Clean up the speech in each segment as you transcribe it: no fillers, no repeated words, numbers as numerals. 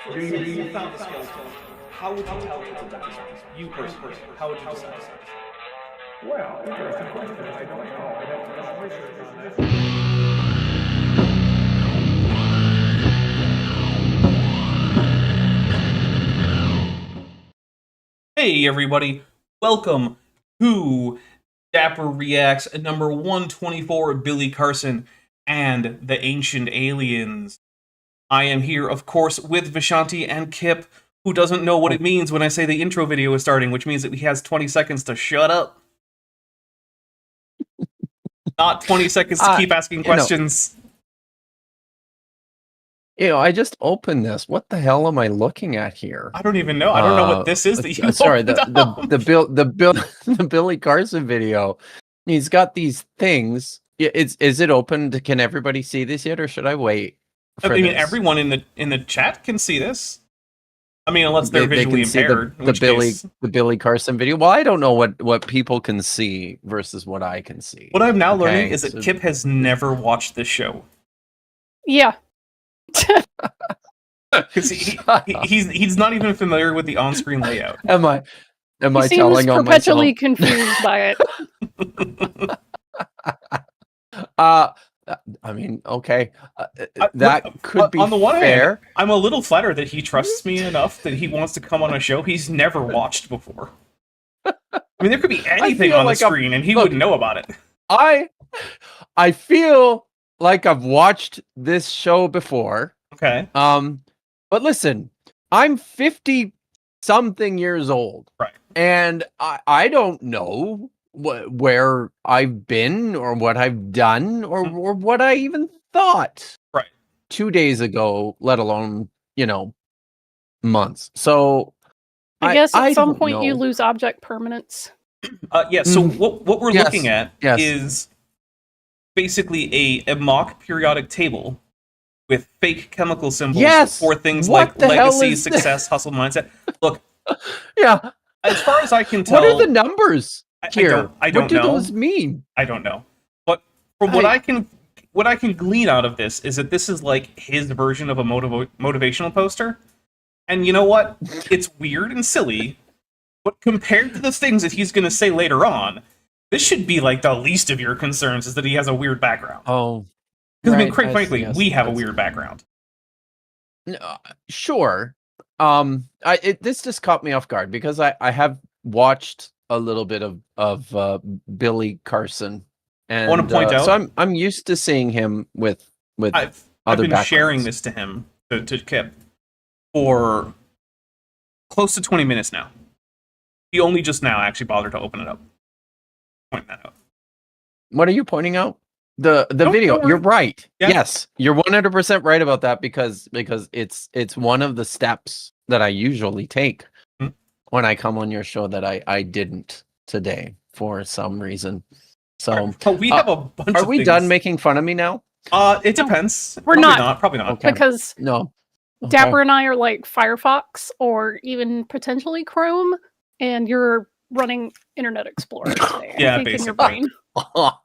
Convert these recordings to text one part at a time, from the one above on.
So let's say you found a skeleton. How would you tell it's a dinosaur? You personally, how would you decide? Well, interesting question. I don't know. I'd have to do some research on that. Hey everybody, welcome to Dapper Reacts number 124, Billy Carson and the Ancient Aliens. I am here, of course, with Vishanti and Kip, who doesn't know what it means when I say the intro video is starting, which means that he has 20 seconds to shut up. Not 20 seconds to keep asking questions. I just opened this. What the hell am I looking at here? I don't even know. I don't know what this is that you sorry, opened up. the Billy Carson video. He's got these things. Is it open? Can everybody see this yet, or should I wait? I mean, everyone in the chat can see this. I mean, unless they're visually impaired. The Billy Carson video. Well, I don't know what people can see versus what I can see. What I'm now learning is that Kip has never watched this show. Yeah. Because he's not even familiar with the on-screen layout. Am I telling on myself? Perpetually confused by it. I mean, okay, that could be on the one fair. hand, I'm a little flattered that he trusts me enough that he wants to come on a show he's never watched before. I mean, there could be anything on the screen, and he wouldn't know about it. I feel like I've watched this show before. Okay. But listen, I'm 50-something years old, right? And I don't know where I've been or what I've done or what I even thought 2 days ago, let alone, months. So I guess at some point you lose object permanence. Yeah, so what we're looking at is basically a mock periodic table with fake chemical symbols for things like legacy, success, hustle, mindset. Look, yeah. As far as I can tell, what are the numbers here? I don't know. What do those mean? I don't know. But from what I can glean out of this is that this is like his version of a motivational poster. And you know what? It's weird and silly, but compared to the things that he's going to say later on, this should be like the least of your concerns is that he has a weird background. Oh. Because, I mean, quite frankly, we have a weird background. Sure. This just caught me off guard because I have watched a little bit of Billy Carson, and I want to point out. So I'm used to seeing him with I've been sharing this to him to Kip for close to 20 minutes now. He only just now actually bothered to open it up. Point that out. What are you pointing out? The video. You're right. Yeah. Yes, you're 100% right about that because it's one of the steps that I usually take when I come on your show that I didn't today for some reason. So we have a bunch. Are we done making fun of me now? It depends. We're probably not. Okay. Because no. Dapper and I are like Firefox or even potentially Chrome, and you're running Internet Explorer today. Yeah, basically. In your brain. Oh,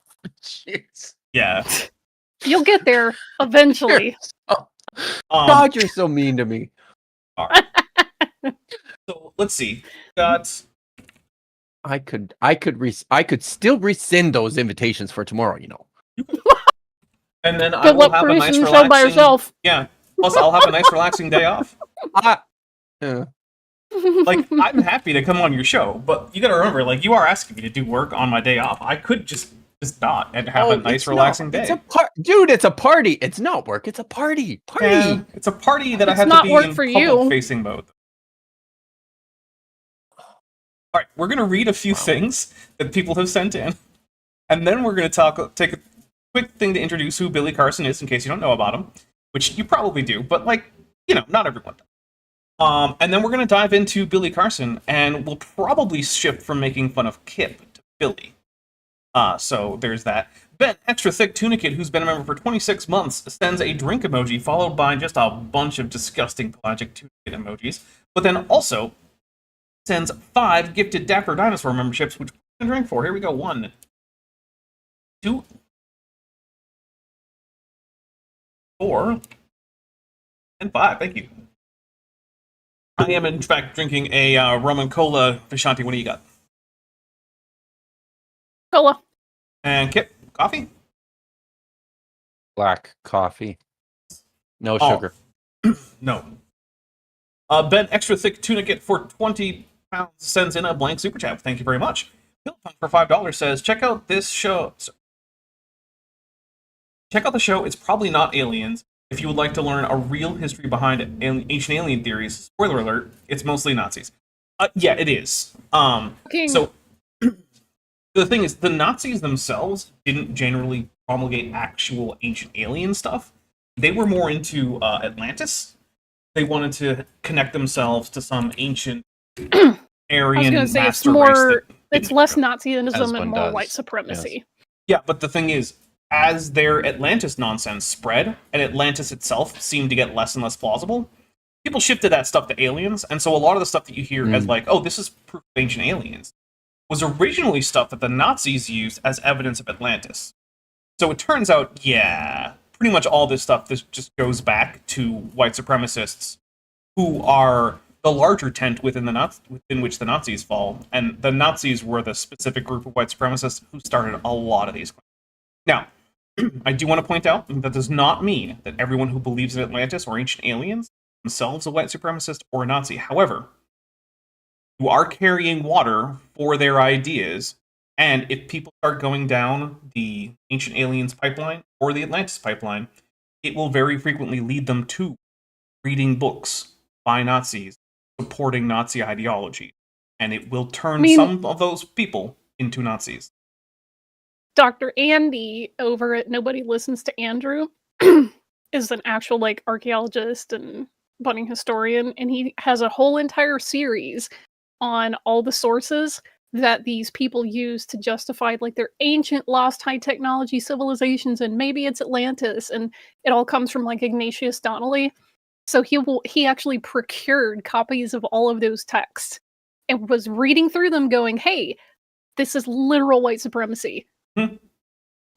jeez. Yeah. You'll get there eventually. God, you're so mean to me. All right. So let's see. Got. I could still rescind those invitations for tomorrow. And then I will have a nice relaxing. By yourself. Yeah. Plus, I'll have a nice relaxing day off. Yeah. Like, I'm happy to come on your show, but you got to remember, like, you are asking me to do work on my day off. I could just not and have a nice relaxing day. Dude, it's a party. It's not work. It's a party. Yeah, it's a party that I have to be in public-facing mode. All right, we're going to read a few things that people have sent in, and then we're going to take a quick thing to introduce who Billy Carson is, in case you don't know about him, which you probably do, but, like, not everyone does. And then we're going to dive into Billy Carson, and we'll probably shift from making fun of Kip to Billy. So there's that. Ben, Extra Thick Tunicate, who's been a member for 26 months, sends a drink emoji, followed by just a bunch of disgusting pelagic tunicate emojis, but then also sends 5 gifted Dapper Dinosaur memberships, which we're going to drink for. Here we go. 1, 2, 4, and 5. Thank you. I am, in fact, drinking a rum and cola. Vishanti, what do you got? Cola. And Kip, coffee? Black coffee. No Oh. sugar. No. Ben, extra thick tunic for 20 pounds sends in a blank super chat. Thank you very much. Bill for $5 says, check out this show. Check out the show. It's probably not aliens. If you would like to learn a real history behind ancient alien theories, spoiler alert, it's mostly Nazis. Yeah, it is. So the thing is, the Nazis themselves didn't generally promulgate actual ancient alien stuff. They were more into Atlantis. They wanted to connect themselves to some ancient Aryan master race. It's less Nazism and more white supremacy. Yes. Yeah, but the thing is, as their Atlantis nonsense spread, and Atlantis itself seemed to get less and less plausible, people shifted that stuff to aliens, and so a lot of the stuff that you hear as like, oh, this is proof of ancient aliens, was originally stuff that the Nazis used as evidence of Atlantis. So it turns out, yeah, pretty much all this stuff this just goes back to white supremacists who are the larger tent within which the Nazis fall, and the Nazis were the specific group of white supremacists who started a lot of these claims. Now, I do want to point out that does not mean that everyone who believes in Atlantis or ancient aliens themselves a white supremacist or a Nazi. However, you are carrying water for their ideas, and if people start going down the ancient aliens pipeline or the Atlantis pipeline, it will very frequently lead them to reading books by Nazis, supporting Nazi ideology, and it will turn some of those people into Nazis. Dr. Andy over at Nobody Listens to Andrew is an actual archaeologist and budding historian, and he has a whole entire series on all the sources that these people use to justify their ancient lost high technology civilizations, and maybe it's Atlantis, and it all comes from Ignatius Donnelly. So he actually procured copies of all of those texts and was reading through them going, hey, this is literal white supremacy.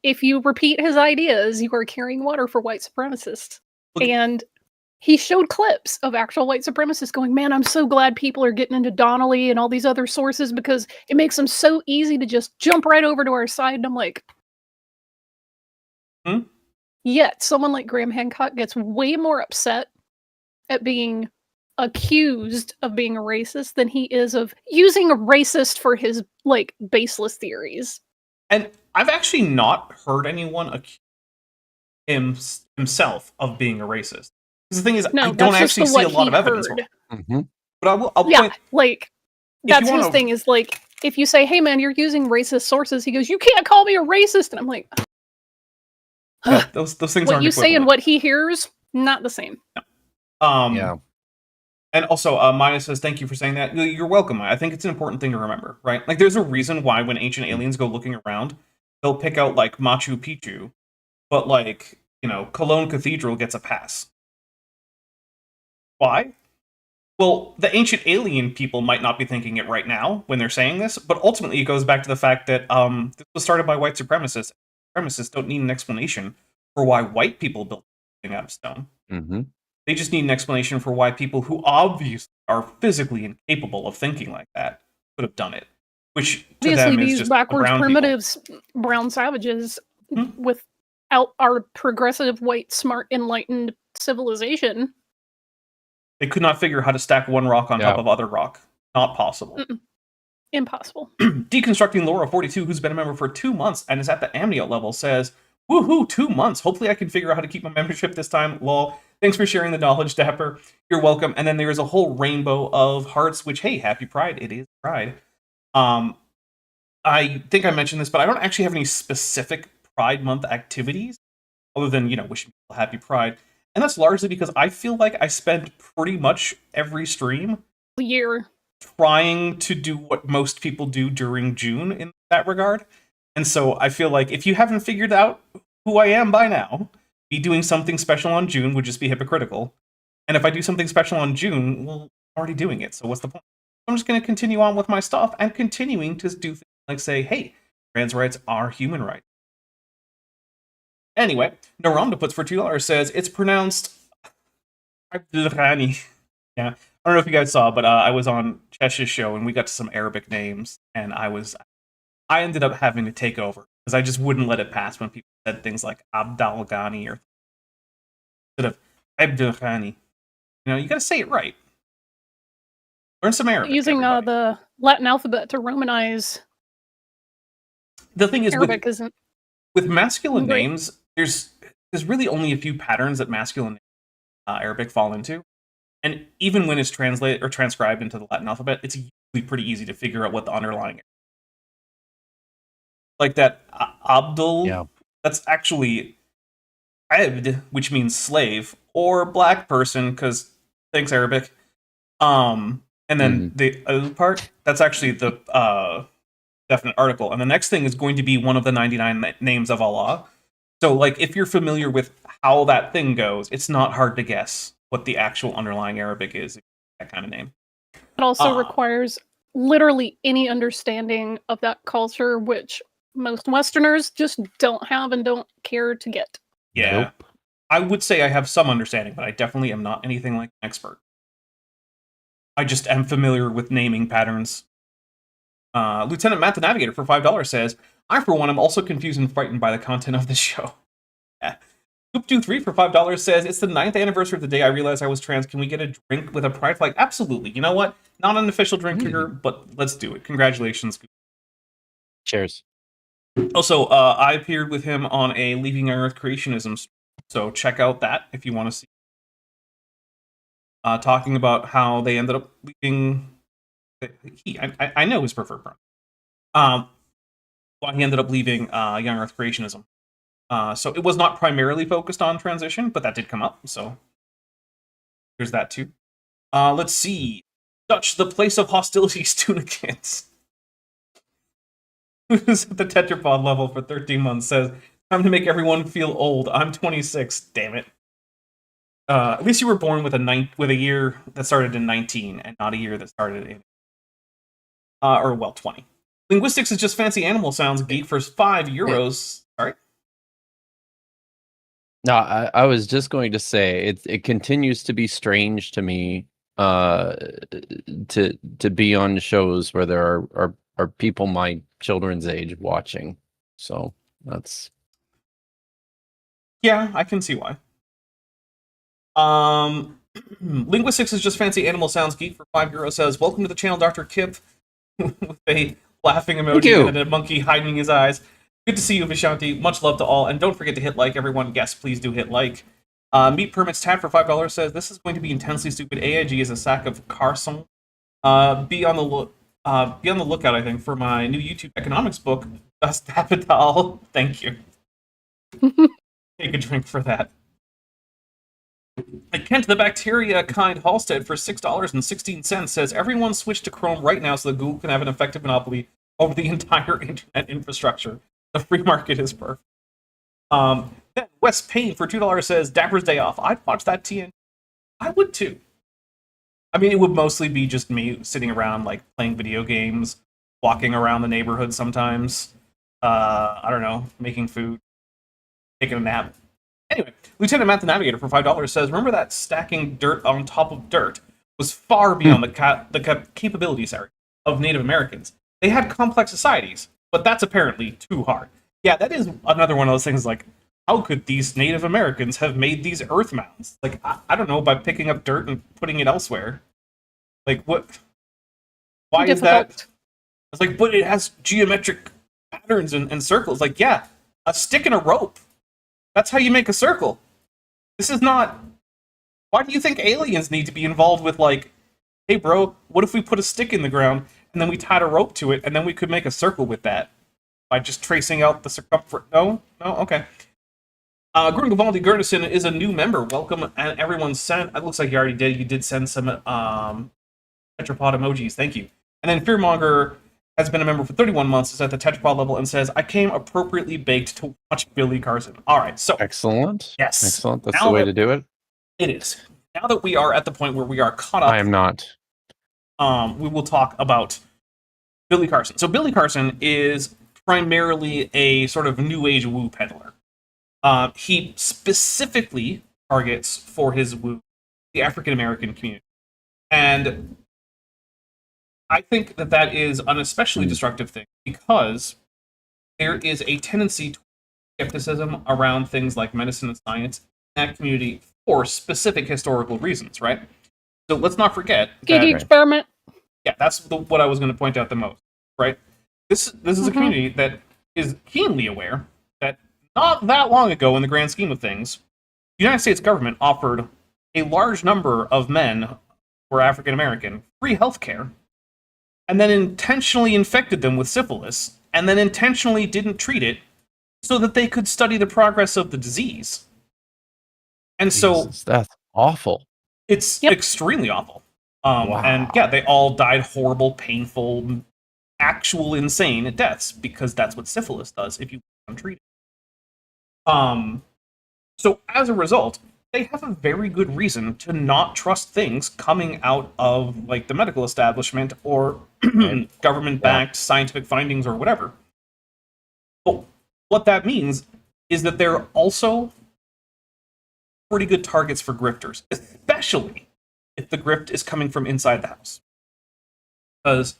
If you repeat his ideas, you are carrying water for white supremacists. And he showed clips of actual white supremacists going, man, I'm so glad people are getting into Donnelly and all these other sources because it makes them so easy to just jump right over to our side. And I'm like, yet someone like Graham Hancock gets way more upset at being accused of being a racist than he is of using a racist for his baseless theories. And I've actually not heard anyone accuse himself of being a racist. Because the thing is, I don't actually see a lot of evidence for it. But I'll point... that's his thing is if you say, hey man, you're using racist sources, he goes, you can't call me a racist. And I'm like, yeah, those things aren't what you say and what he hears, not the same. No. Yeah. And also, Maya says, thank you for saying that. You're welcome, Maya. I think it's an important thing to remember, right? There's a reason why when ancient aliens go looking around, they'll pick out, Machu Picchu, but, Cologne Cathedral gets a pass. Why? Well, the ancient alien people might not be thinking it right now when they're saying this, but ultimately it goes back to the fact that this was started by white supremacists. Supremacists don't need an explanation for why white people built something out of stone. They just need an explanation for why people who obviously are physically incapable of thinking like that would have done it. Which to obviously them is these just backwards brown primitives, brown savages, without our progressive, white, smart, enlightened civilization. They could not figure how to stack one rock on top of other rock. Not possible. Impossible. Deconstructing Laura 42, who's been a member for 2 months and is at the Amniote level, says, woohoo, 2 months. Hopefully I can figure out how to keep my membership this time. Lol. Thanks for sharing the knowledge, Dapper. You're welcome. And then there's a whole rainbow of hearts, which, hey, happy Pride. It is Pride. I think I mentioned this, but I don't actually have any specific Pride Month activities other than, wishing people happy Pride. And that's largely because I feel like I spend pretty much every stream year trying to do what most people do during June in that regard. And so I feel like if you haven't figured out who I am by now, me doing something special on June would just be hypocritical. And if I do something special on June, well, I'm already doing it, so what's the point? I'm just going to continue on with my stuff and continuing to do things like say, hey, trans rights are human rights. Anyway, Naramda puts for $2 says, it's pronounced... Yeah. I don't know if you guys saw, but I was on Chesh's show and we got to some Arabic names, and I ended up having to take over because I just wouldn't let it pass when people said things like Abdal Ghani or instead of Abdul Ghani. You know, you got to say it right. Learn some Arabic. Using the Latin alphabet to Romanize the thing is Arabic isn't with masculine great. names. There's really only a few patterns that masculine Arabic fall into, and even when it's translated or transcribed into the Latin alphabet, it's usually pretty easy to figure out what the underlying. Like that Abdul, Yeah. that's actually Abd, which means slave, or black person, because thanks Arabic. And then the other part, that's actually the definite article. And the next thing is going to be one of the 99 names of Allah. So, like, if you're familiar with how that thing goes, it's not hard to guess what the actual underlying Arabic is, that kind of name. It also requires literally any understanding of that culture, which most Westerners just don't have and don't care to get. Yeah. Nope. I would say I have some understanding, but I definitely am not anything like an expert. I just am familiar with naming patterns. Lieutenant Matt the Navigator for $5 says, I, for one, am also confused and frightened by the content of this show. Yeah. Scoop23 for $5 says, it's the 9th anniversary of the day I realized I was trans. Can we get a drink with a pride flag? Absolutely. You know what? Not an official drink trigger, but let's do it. Congratulations. Cheers. Also, I appeared with him on a Leaving Earth Creationism stream, so check out that if you want to see. Talking about how they ended up leaving. I know his preferred pronoun. Why he ended up leaving Young Earth Creationism. So it was not primarily focused on transition, but that did come up. So there's that too. Let's see. Dutch, the place of hostilities, tuna kids. Who's at the tetrapod level for 13 months says, time to make everyone feel old. I'm 26. Damn it. At least you were born with a year that started in 19 and not a year that started in 20. Linguistics is just fancy animal sounds. Geek for €5. Sorry. No, I was just going to say it continues to be strange to me to be on shows where there are people my children's age watching. So that's yeah, I can see why. Linguistics is just fancy animal sounds. Geek for €5 says, welcome to the channel, Dr. Kip, with a laughing emoji and a monkey hiding his eyes. Good to see you, Vishanti. Much love to all, and don't forget to hit like, everyone. Yes, please do hit like. Meat Permits Tat for $5 says, this is going to be intensely stupid. AIG is a sack of Carson. Be on the lookout, I think, for my new YouTube economics book, Das Kapital. Thank you. Take a drink for that. Kent the Bacteria Kind Halstead for $6.16 says, everyone switch to Chrome right now so that Google can have an effective monopoly over the entire internet infrastructure. The free market is perfect. Then Wes Payne for $2 says, Dapper's Day Off. I'd watch that TN. I would too. I mean, it would mostly be just me sitting around, like, playing video games, walking around the neighborhood sometimes. I don't know, making food, taking a nap. Anyway, Lieutenant Matt the Navigator for $5 says, remember that stacking dirt on top of dirt was far beyond the capabilities of Native Americans. They had complex societies, but that's apparently too hard. Yeah, that is another one of those things, like, how could these Native Americans have made these earth mounds? Like, I don't know, by picking up dirt and putting it elsewhere. Like, what? Why is that? It's like, but it has geometric patterns and circles. Like, yeah, a stick and a rope. That's how you make a circle. This is not... Why do you think aliens need to be involved with, like, hey, bro, what if we put a stick in the ground and then we tied a rope to it and then we could make a circle with that? By just tracing out the circumference? No? No? Okay. Grungavaldi Gurnison is a new member. Welcome, and everyone sent... It looks like you already did. You did send some tetrapod emojis. Thank you. And then Fearmonger has been a member for 31 months, is at the tetrapod level, and says, I came appropriately baked to watch Billy Carson. All right, so... excellent. Yes. Excellent. That's the way to do it. It is. Now that we are at the point where we are caught up... I am not. We will talk about Billy Carson. So Billy Carson is primarily a sort of new age woo peddler. He specifically targets for his woo the African American community. And I think that that is an especially destructive thing because there is a tendency to skepticism around things like medicine and science in that community for specific historical reasons, right? So let's not forget Get that, experiment. yeah, that's what I was going to point out the most, right? This is a community that is keenly aware that not that long ago, in the grand scheme of things, the United States government offered a large number of men who were African American free health care, and then intentionally infected them with syphilis, and then intentionally didn't treat it so that they could study the progress of the disease. And Jesus, so that's awful. it's extremely awful. Wow. And yeah, they all died horrible, painful, actual insane deaths because that's what syphilis does if you untreat it. So as a result, they have a very good reason to not trust things coming out of like the medical establishment or government-backed scientific findings or whatever. But what that means is that they're also pretty good targets for grifters, especially if the grift is coming from inside the house. Because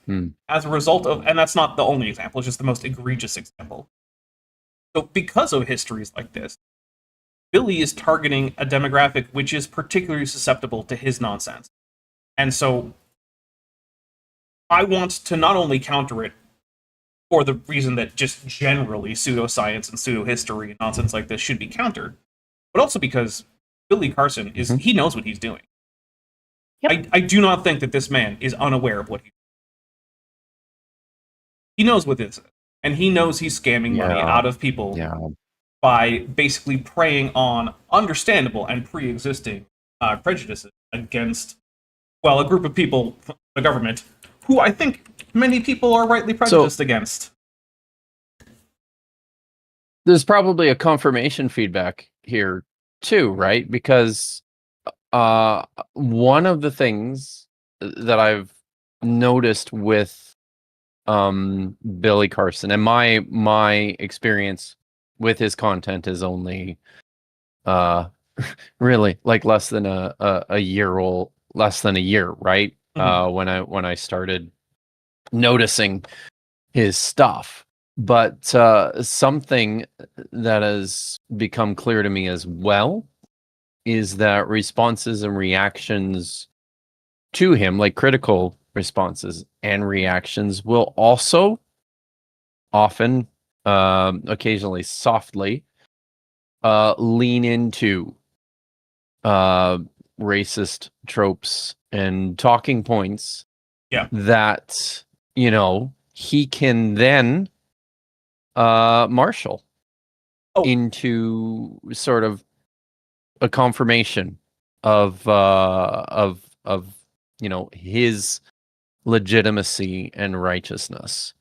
as a result of, and that's not the only example, it's just the most egregious example. So because of histories like this, Billy is targeting a demographic which is particularly susceptible to his nonsense. And so I want to not only counter it for the reason that just generally pseudoscience and pseudo-history and nonsense like this should be countered, but also because Billy Carson he knows what he's doing. Yep. I do not think that this man is unaware of what he knows what this is. And he knows he's scamming money out of people by basically preying on understandable and pre-existing prejudices against, well, a group of people, the government, who I think many people are rightly prejudiced against. There's probably a confirmation feedback here too, right? Because one of the things that I've noticed with Billy Carson, and my experience with his content is only really like less than a year old, less than a year, right? When I started noticing his stuff. But something that has become clear to me as well is that responses and reactions to him, like critical responses and reactions, will also often, occasionally softly, lean into racist tropes and talking points that, you know, he can then marshal into sort of a confirmation of you know, his legitimacy and righteousness.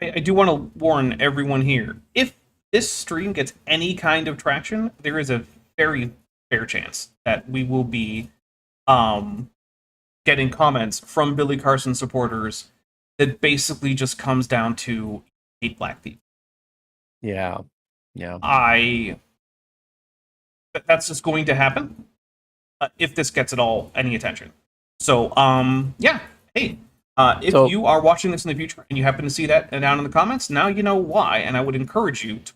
I do want to warn everyone here, if this stream gets any kind of traction, there is a very fair chance that we will be getting comments from Billy Carson supporters that basically just comes down to hate black people. Yeah. That's just going to happen if this gets at all any attention. So, hey, if you are watching this in the future and you happen to see that down in the comments, now you know why, and I would encourage you to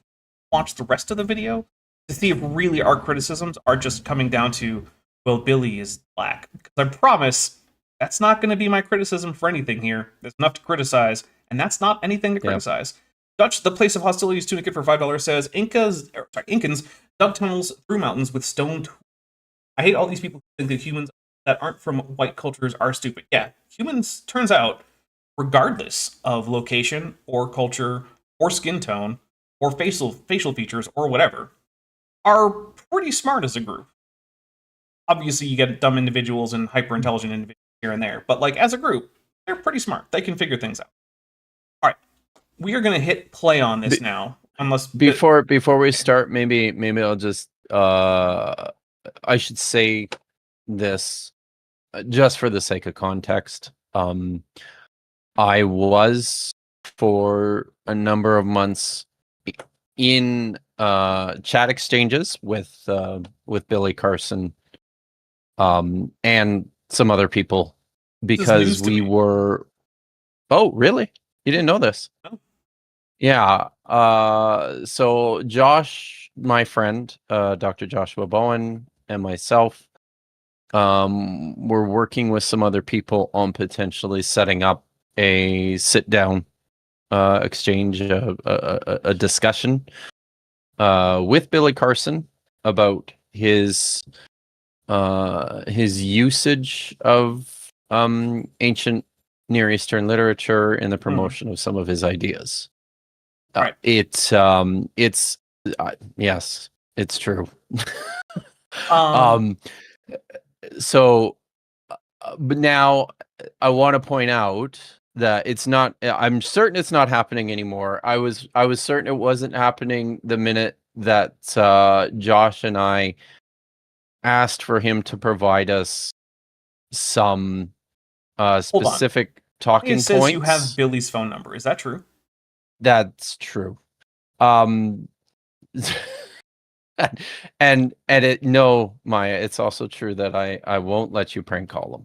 watch the rest of the video to see if really our criticisms are just coming down to, well, Billy is black. Because I promise that's not going to be my criticism for anything here. There's enough to criticize, and that's not anything to criticize. Dutch, the place of hostilities tunic for $5 says, Incans dug tunnels through mountains with stone tools. I hate all these people who think that humans that aren't from white cultures are stupid. Yeah, humans, turns out, regardless of location or culture or skin tone or facial features or whatever, are pretty smart as a group. Obviously, you get dumb individuals and hyper-intelligent individuals here and there, but like as a group, they're pretty smart. They can figure things out. All right, we are going to hit play on this now. Unless before we start, maybe I'll just I should say this just for the sake of context. I was for a number of months in chat exchanges with Billy Carson, and some other people This is because news to we me. were. Oh, really? You didn't know this? No. Yeah. So Josh, my friend, Dr. Joshua Bowen, and myself, we're working with some other people on potentially setting up a sit-down exchange, a discussion with Billy Carson about his usage of ancient Near Eastern literature in the promotion of some of his ideas. Right. It's yes, it's true. So, but now I want to point out that it's not. I'm certain it's not happening anymore. I was certain it wasn't happening the minute that Josh and I asked for him to provide us some specific talking It says points. you have Billy's phone number. Is that true? That's true. And no, Maya, it's also true that I won't let you prank call him.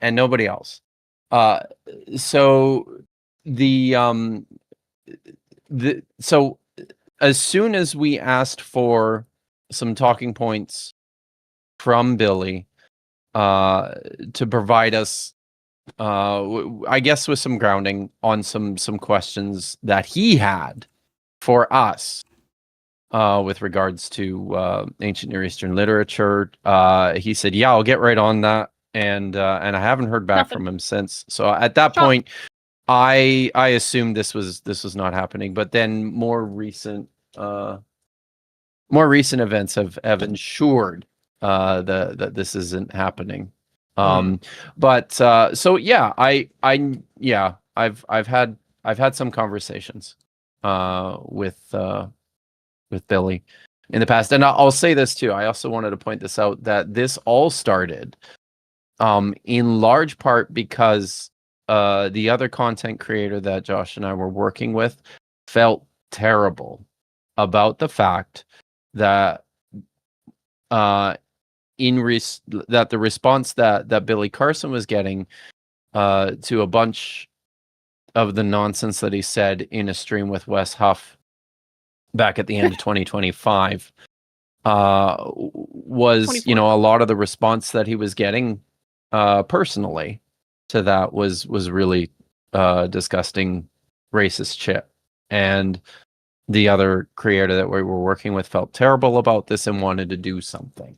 And nobody else. So so as soon as we asked for some talking points from Billy to provide us I guess with some grounding on some questions that he had for us with regards to ancient Near Eastern literature. He said, "Yeah, I'll get right on that," and I haven't heard back from him since. So at that point, I assumed this was not happening. But then more recent events have ensured that this isn't happening. But so yeah, I've had some conversations with Billy in the past, and I'll say this too. I also wanted to point this out that this all started in large part because the other content creator that Josh and I were working with felt terrible about the fact that that the response that Billy Carson was getting to a bunch of the nonsense that he said in a stream with Wes Huff back at the end of 2025 was, a lot of the response that he was getting personally to that was really disgusting, racist shit. And the other creator that we were working with felt terrible about this and wanted to do something.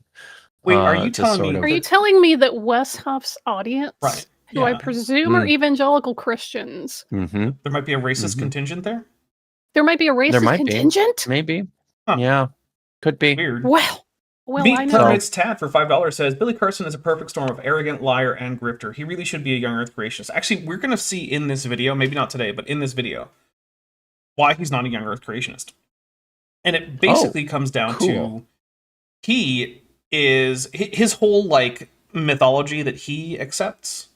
Wait, are you telling me? Are you telling me that Wes Huff's audience, right, who I presume are evangelical Christians, there might be a racist contingent there? There might be a racist contingent? Maybe. Huh. Yeah. Could be. Weird. Well, Meat I know. Permits Tad for $5 says Billy Carson is a perfect storm of arrogant, liar, and grifter. He really should be a young Earth creationist. Actually, we're going to see in this video, maybe not today, but in this video, why he's not a young Earth creationist. And it basically comes down to his whole mythology that he accepts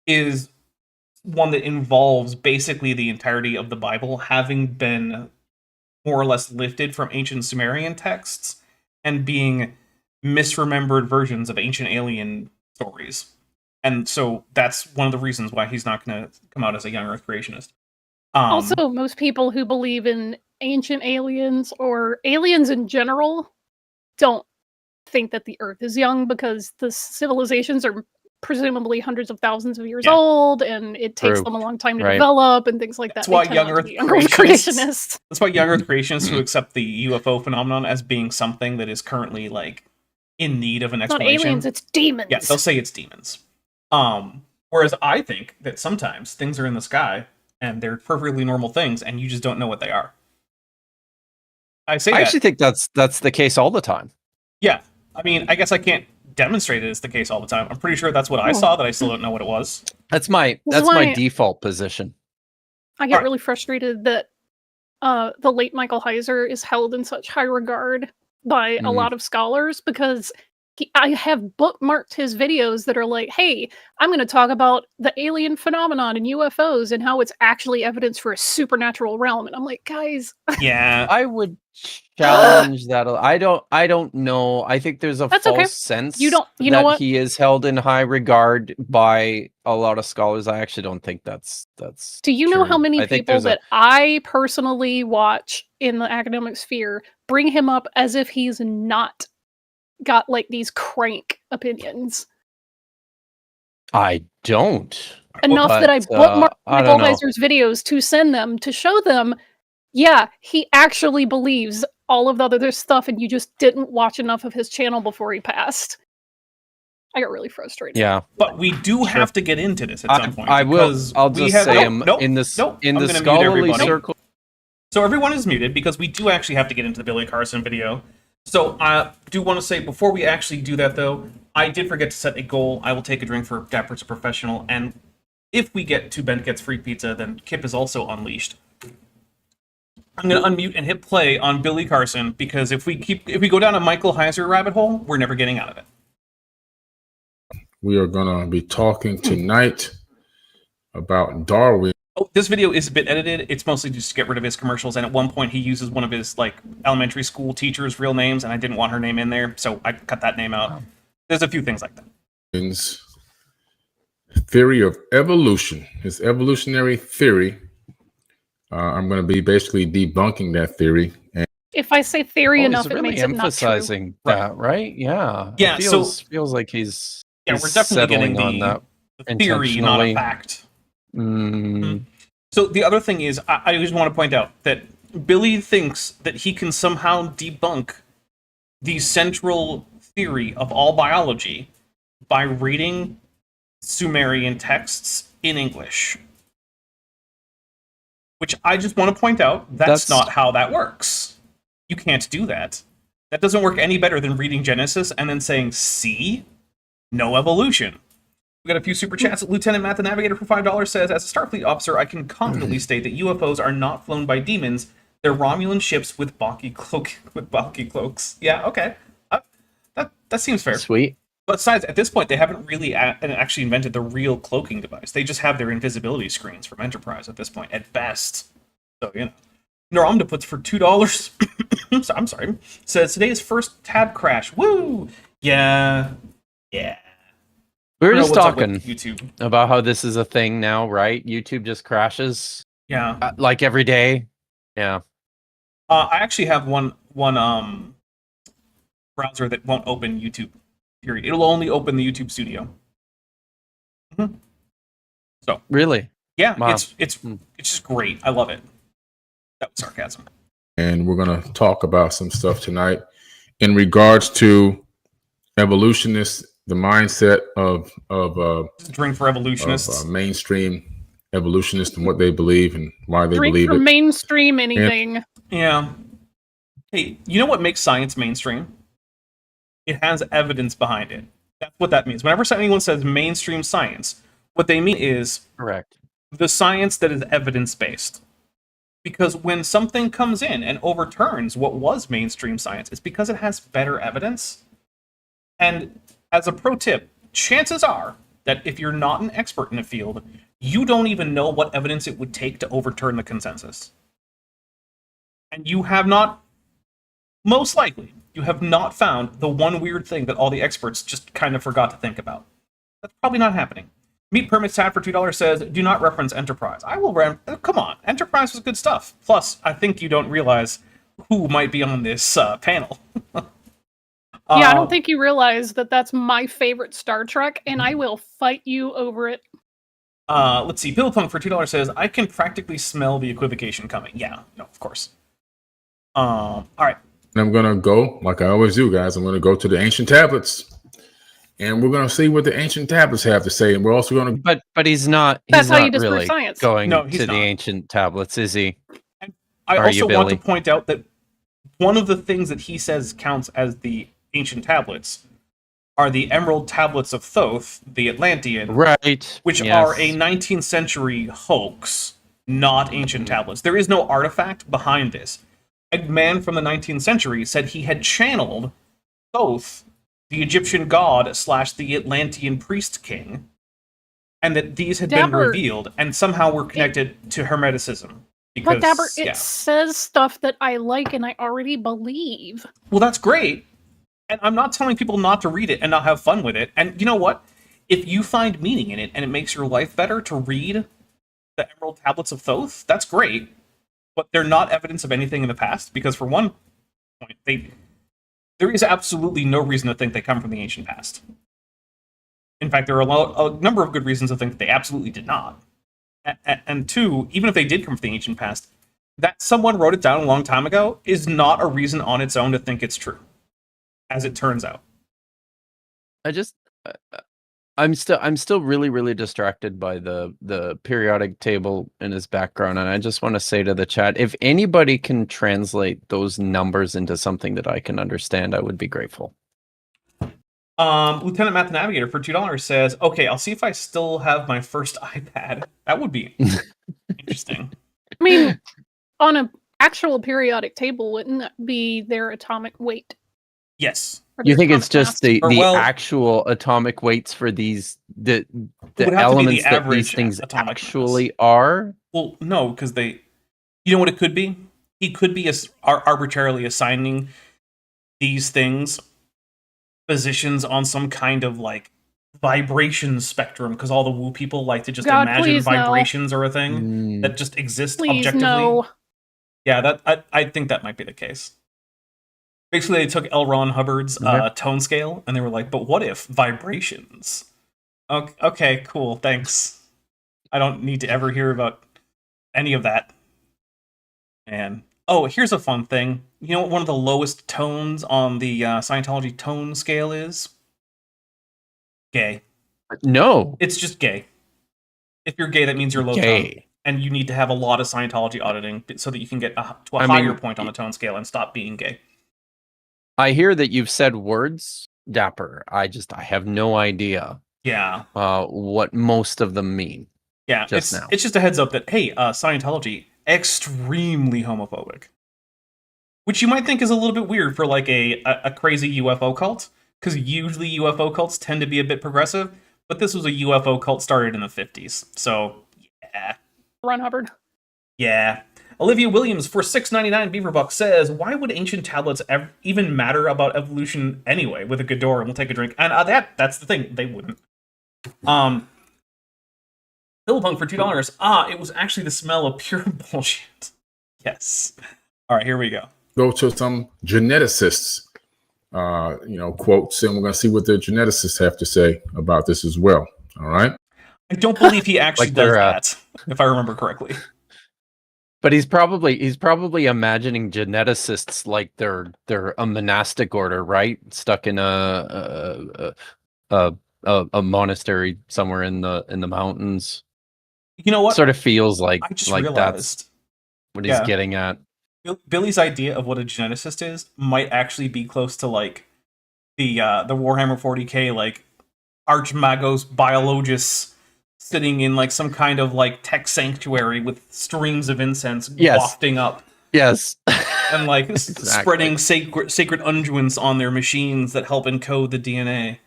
is one that involves basically the entirety of the Bible having been more or less lifted from ancient Sumerian texts and being misremembered versions of ancient alien stories. And so that's one of the reasons why he's not going to come out as a young Earth creationist. Also, most people who believe in ancient aliens or aliens in general don't think that the Earth is young because the civilizations are presumably hundreds of thousands of years old, and it takes them a long time to develop and things like that. That's why young Earth creationists. That's why young Earth creationists who accept the UFO phenomenon as being something that is currently in need of an explanation. Not aliens, it's demons. Yeah, they'll say it's demons. Whereas I think that sometimes things are in the sky and they're perfectly normal things, and you just don't know what they are. I actually think that's the case all the time. Yeah, I mean, I guess I can't demonstrate it as the case all the time. I'm pretty sure that's what I saw, that I still don't know what it was. That's my default position. I get really frustrated that the late Michael Heiser is held in such high regard by a lot of scholars, because I have bookmarked his videos that are like, hey, I'm going to talk about the alien phenomenon and UFOs and how it's actually evidence for a supernatural realm. And I'm like, guys, Yeah. I would challenge that. I don't know. I think there's a That's false okay. sense You know that what? he is held in high regard by a lot of scholars. I actually don't think that's Do you know how true. many I think people there's that I personally watch in the academic sphere bring him up as if he's not got like these crank opinions? I don't. Enough But that I bookmarked I don't know. Michaelheiser's videos to send them to show them, yeah, he actually believes all of the other stuff, and you just didn't watch enough of his channel before he passed. I got really frustrated. Yeah. But we do Sure. have to get into this at some point. I will. because I'll we just have, say nope, in the I'm gonna mute scholarly everybody. circle. So everyone is muted because we do actually have to get into the Billy Carson video. So I do want to say, before we actually do that, though, I did forget to set a goal. I will take a drink for Dapper's a professional, and if we get to Ben Gets Free Pizza, then Kip is also unleashed. I'm going to unmute and hit play on Billy Carson, because if we go down a Michael Heiser rabbit hole, we're never getting out of it. We are going to be talking tonight about Darwin. Oh, this video is a bit edited. It's mostly just to get rid of his commercials, and at one point he uses one of his elementary school teachers' real names, and I didn't want her name in there, so I cut that name out. There's a few things like that. Theory of evolution, his evolutionary theory. I'm going to be basically debunking that theory. And If I say theory enough, he's it really makes it not true. emphasizing that, right? Yeah. Yeah, It feels like he's we're definitely getting settling on the that theory, not a intentionally. fact. Mm. So the other thing is, I just want to point out that Billy thinks that he can somehow debunk the central theory of all biology by reading Sumerian texts in English. Which I just want to point out, that's not how that works. You can't do that. That doesn't work any better than reading Genesis and then saying, see? No evolution. We got a few super chats. Lieutenant Matt the Navigator for $5 says, as a Starfleet officer, I can confidently state that UFOs are not flown by demons. They're Romulan ships with bulky cloaks. Yeah, okay. That seems fair. Sweet. Besides, at this point, they haven't really actually invented the real cloaking device. They just have their invisibility screens from Enterprise at this point, at best. So, Noramda puts for $2. So, I'm sorry. Says, today's first tab crash. Woo! Yeah. We were just talking YouTube about how this is a thing now, right? YouTube just crashes. Yeah. Like every day. Yeah. I actually have one browser that won't open YouTube. Period. It'll only open the YouTube Studio. Mm-hmm. So really, yeah, wow. It's just great. I love it. That was sarcasm. And we're going to talk about some stuff tonight in regards to evolutionists, the mindset of drink for evolutionists, mainstream evolutionists, and what they believe and why they drink believe for it. Mainstream anything. Yeah. Hey, you know what makes science mainstream? It has evidence behind it. That's what that means. Whenever anyone says mainstream science, what they mean is correct. The science that is evidence-based. Because when something comes in and overturns what was mainstream science, it's because it has better evidence. And as a pro tip, chances are that if you're not an expert in a field, you don't even know what evidence it would take to overturn the consensus. And you have not, most likely, you have not found the one weird thing that all the experts just kind of forgot to think about. That's probably not happening. Meat Permits Tab for $2 says, do not reference Enterprise. I will come on, Enterprise was good stuff. Plus, I think you don't realize who might be on this panel. Yeah, I don't think you realize that that's my favorite Star Trek, and I will fight you over it. Let's see, Billpunk for $2 says, I can practically smell the equivocation coming. Yeah, no, of course. All right. And I'm going to go, like I always do, guys, I'm going to go to the ancient tablets. And we're going to see what the ancient tablets have to say. And we're also going to... But he's not, That's how you not really science. going no, to the ancient tablets, is he? And I also want to point out that one of the things that he says counts as the ancient tablets are the Emerald Tablets of Thoth, the Atlantean, right? Which are a 19th century hoax, not ancient tablets. There is no artifact behind this. A man from the 19th century said he had channeled Thoth the Egyptian god / the Atlantean priest king, and that these had been Dapper, revealed, and somehow were connected to Hermeticism. Because, but Dapper, it says stuff that I like and I already believe. Well, that's great. And I'm not telling people not to read it and not have fun with it. And you know what? If you find meaning in it and it makes your life better to read the Emerald Tablets of Thoth, that's great. But they're not evidence of anything in the past, because for one point, there is absolutely no reason to think they come from the ancient past. In fact, there are a number of good reasons to think that they absolutely did not. And two, even if they did come from the ancient past, that someone wrote it down a long time ago is not a reason on its own to think it's true, as it turns out. I'm still really, really distracted by the periodic table in his background, and I just want to say to the chat, if anybody can translate those numbers into something that I can understand, I would be grateful. Lieutenant Math Navigator for $2 says, okay, I'll see if I still have my first iPad. That would be interesting. I mean, on an actual periodic table, wouldn't that be their atomic weight? Yes. You think it's just the well, actual atomic weights for these the elements that these things actually are? Well, no, because you know what it could be? He could be arbitrarily assigning these things positions on some kind of like vibration spectrum, because all the woo people like to just imagine vibrations are a thing that just exist objectively. No. Yeah, I think that might be the case. Basically, they took L. Ron Hubbard's tone scale, and they were like, but what if vibrations? Okay, cool, thanks. I don't need to ever hear about any of that. And, oh, here's a fun thing. You know what one of the lowest tones on the Scientology tone scale is? Gay. No. It's just gay. If you're gay, that means you're low tone. And you need to have a lot of Scientology auditing so that you can get to a higher point on the tone scale and stop being gay. I hear that you've said words, Dapper. I have no idea. Yeah. What most of them mean. Yeah. It's just a heads up that, hey, Scientology, extremely homophobic. Which you might think is a little bit weird for like a crazy UFO cult, because usually UFO cults tend to be a bit progressive, but this was a UFO cult started in the 50s. So, yeah. Ron Hubbard. Yeah. Olivia Williams for $6.99 Beaverbuck says, why would ancient tablets even matter about evolution anyway? With a Ghidorah, and we'll take a drink. And that's the thing, they wouldn't. Billabong for $2. It was actually the smell of pure bullshit. Yes. All right, here we go. Go to some geneticists, quotes, and we're going to see what the geneticists have to say about this as well. All right. I don't believe he actually does that, if I remember correctly. But he's probably imagining geneticists like they're a monastic order, right? Stuck in a monastery somewhere in the mountains. You know what? Sort of feels like I just realized that's what he's getting at. Billy's idea of what a geneticist is might actually be close to like the Warhammer 40k like Archmagos biologists sitting in like some kind of like tech sanctuary with streams of incense wafting up. Yes. And like spreading sacred unguents on their machines that help encode the DNA.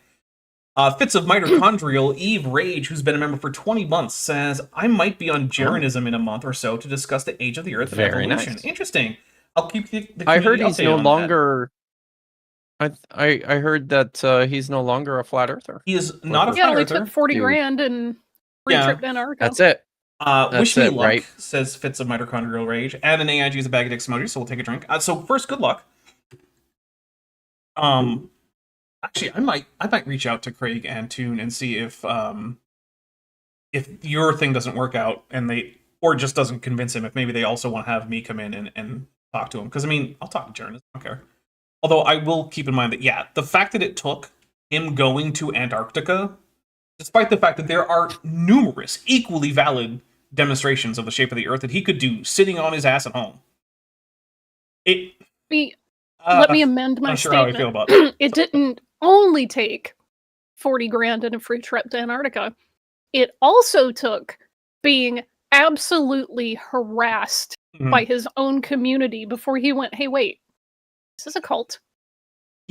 Fits of Mitochondrial Eve Rage, who's been a member for 20 months, says, I might be on Jeranism in a month or so to discuss the age of the Earth and evolution. Nice. Interesting. I'll keep the I heard he's no longer... I heard that he's no longer a flat earther. He is not a flat earther. He took 40 grand and free trip to Antarctica. That's it. Wish me luck, right? Says Fits of Mitochondrial Rage. And an AIG is a bag of dicks emoji, so we'll take a drink. So first, good luck. Actually, I might reach out to Craig and Toon and see if your thing doesn't work out or just doesn't convince him, if maybe they also want to have me come in and talk to him. Because I mean, I'll talk to Jaren, I don't care. Although I will keep in mind that the fact that it took him going to Antarctica, despite the fact that there are numerous equally valid demonstrations of the shape of the Earth that he could do sitting on his ass at home. Let me amend my statement. How I feel about it. It didn't only take 40 grand and a free trip to Antarctica. It also took being absolutely harassed by his own community before he went, hey, wait, this is a cult.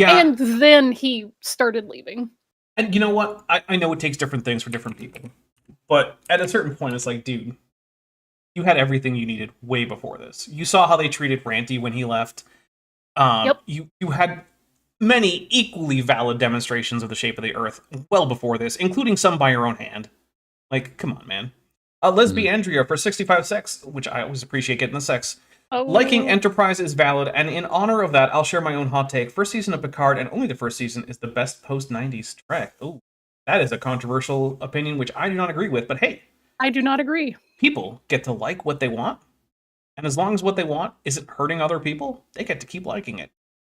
Yeah. And then he started leaving. And you know what? I know it takes different things for different people. But at a certain point, it's like, dude, you had everything you needed way before this. You saw how they treated Ranty when he left. Yep. You had many equally valid demonstrations of the shape of the Earth well before this, including some by your own hand. Like, come on, man. Lesbi Andrea for 65 sex, which I always appreciate getting the sex. Oh. Liking Enterprise is valid, and in honor of that, I'll share my own hot take. First season of Picard, and only the first season, is the best post-90s Trek. Oh, that is a controversial opinion, which I do not agree with, but hey. I do not agree. People get to like what they want, and as long as what they want isn't hurting other people, they get to keep liking it.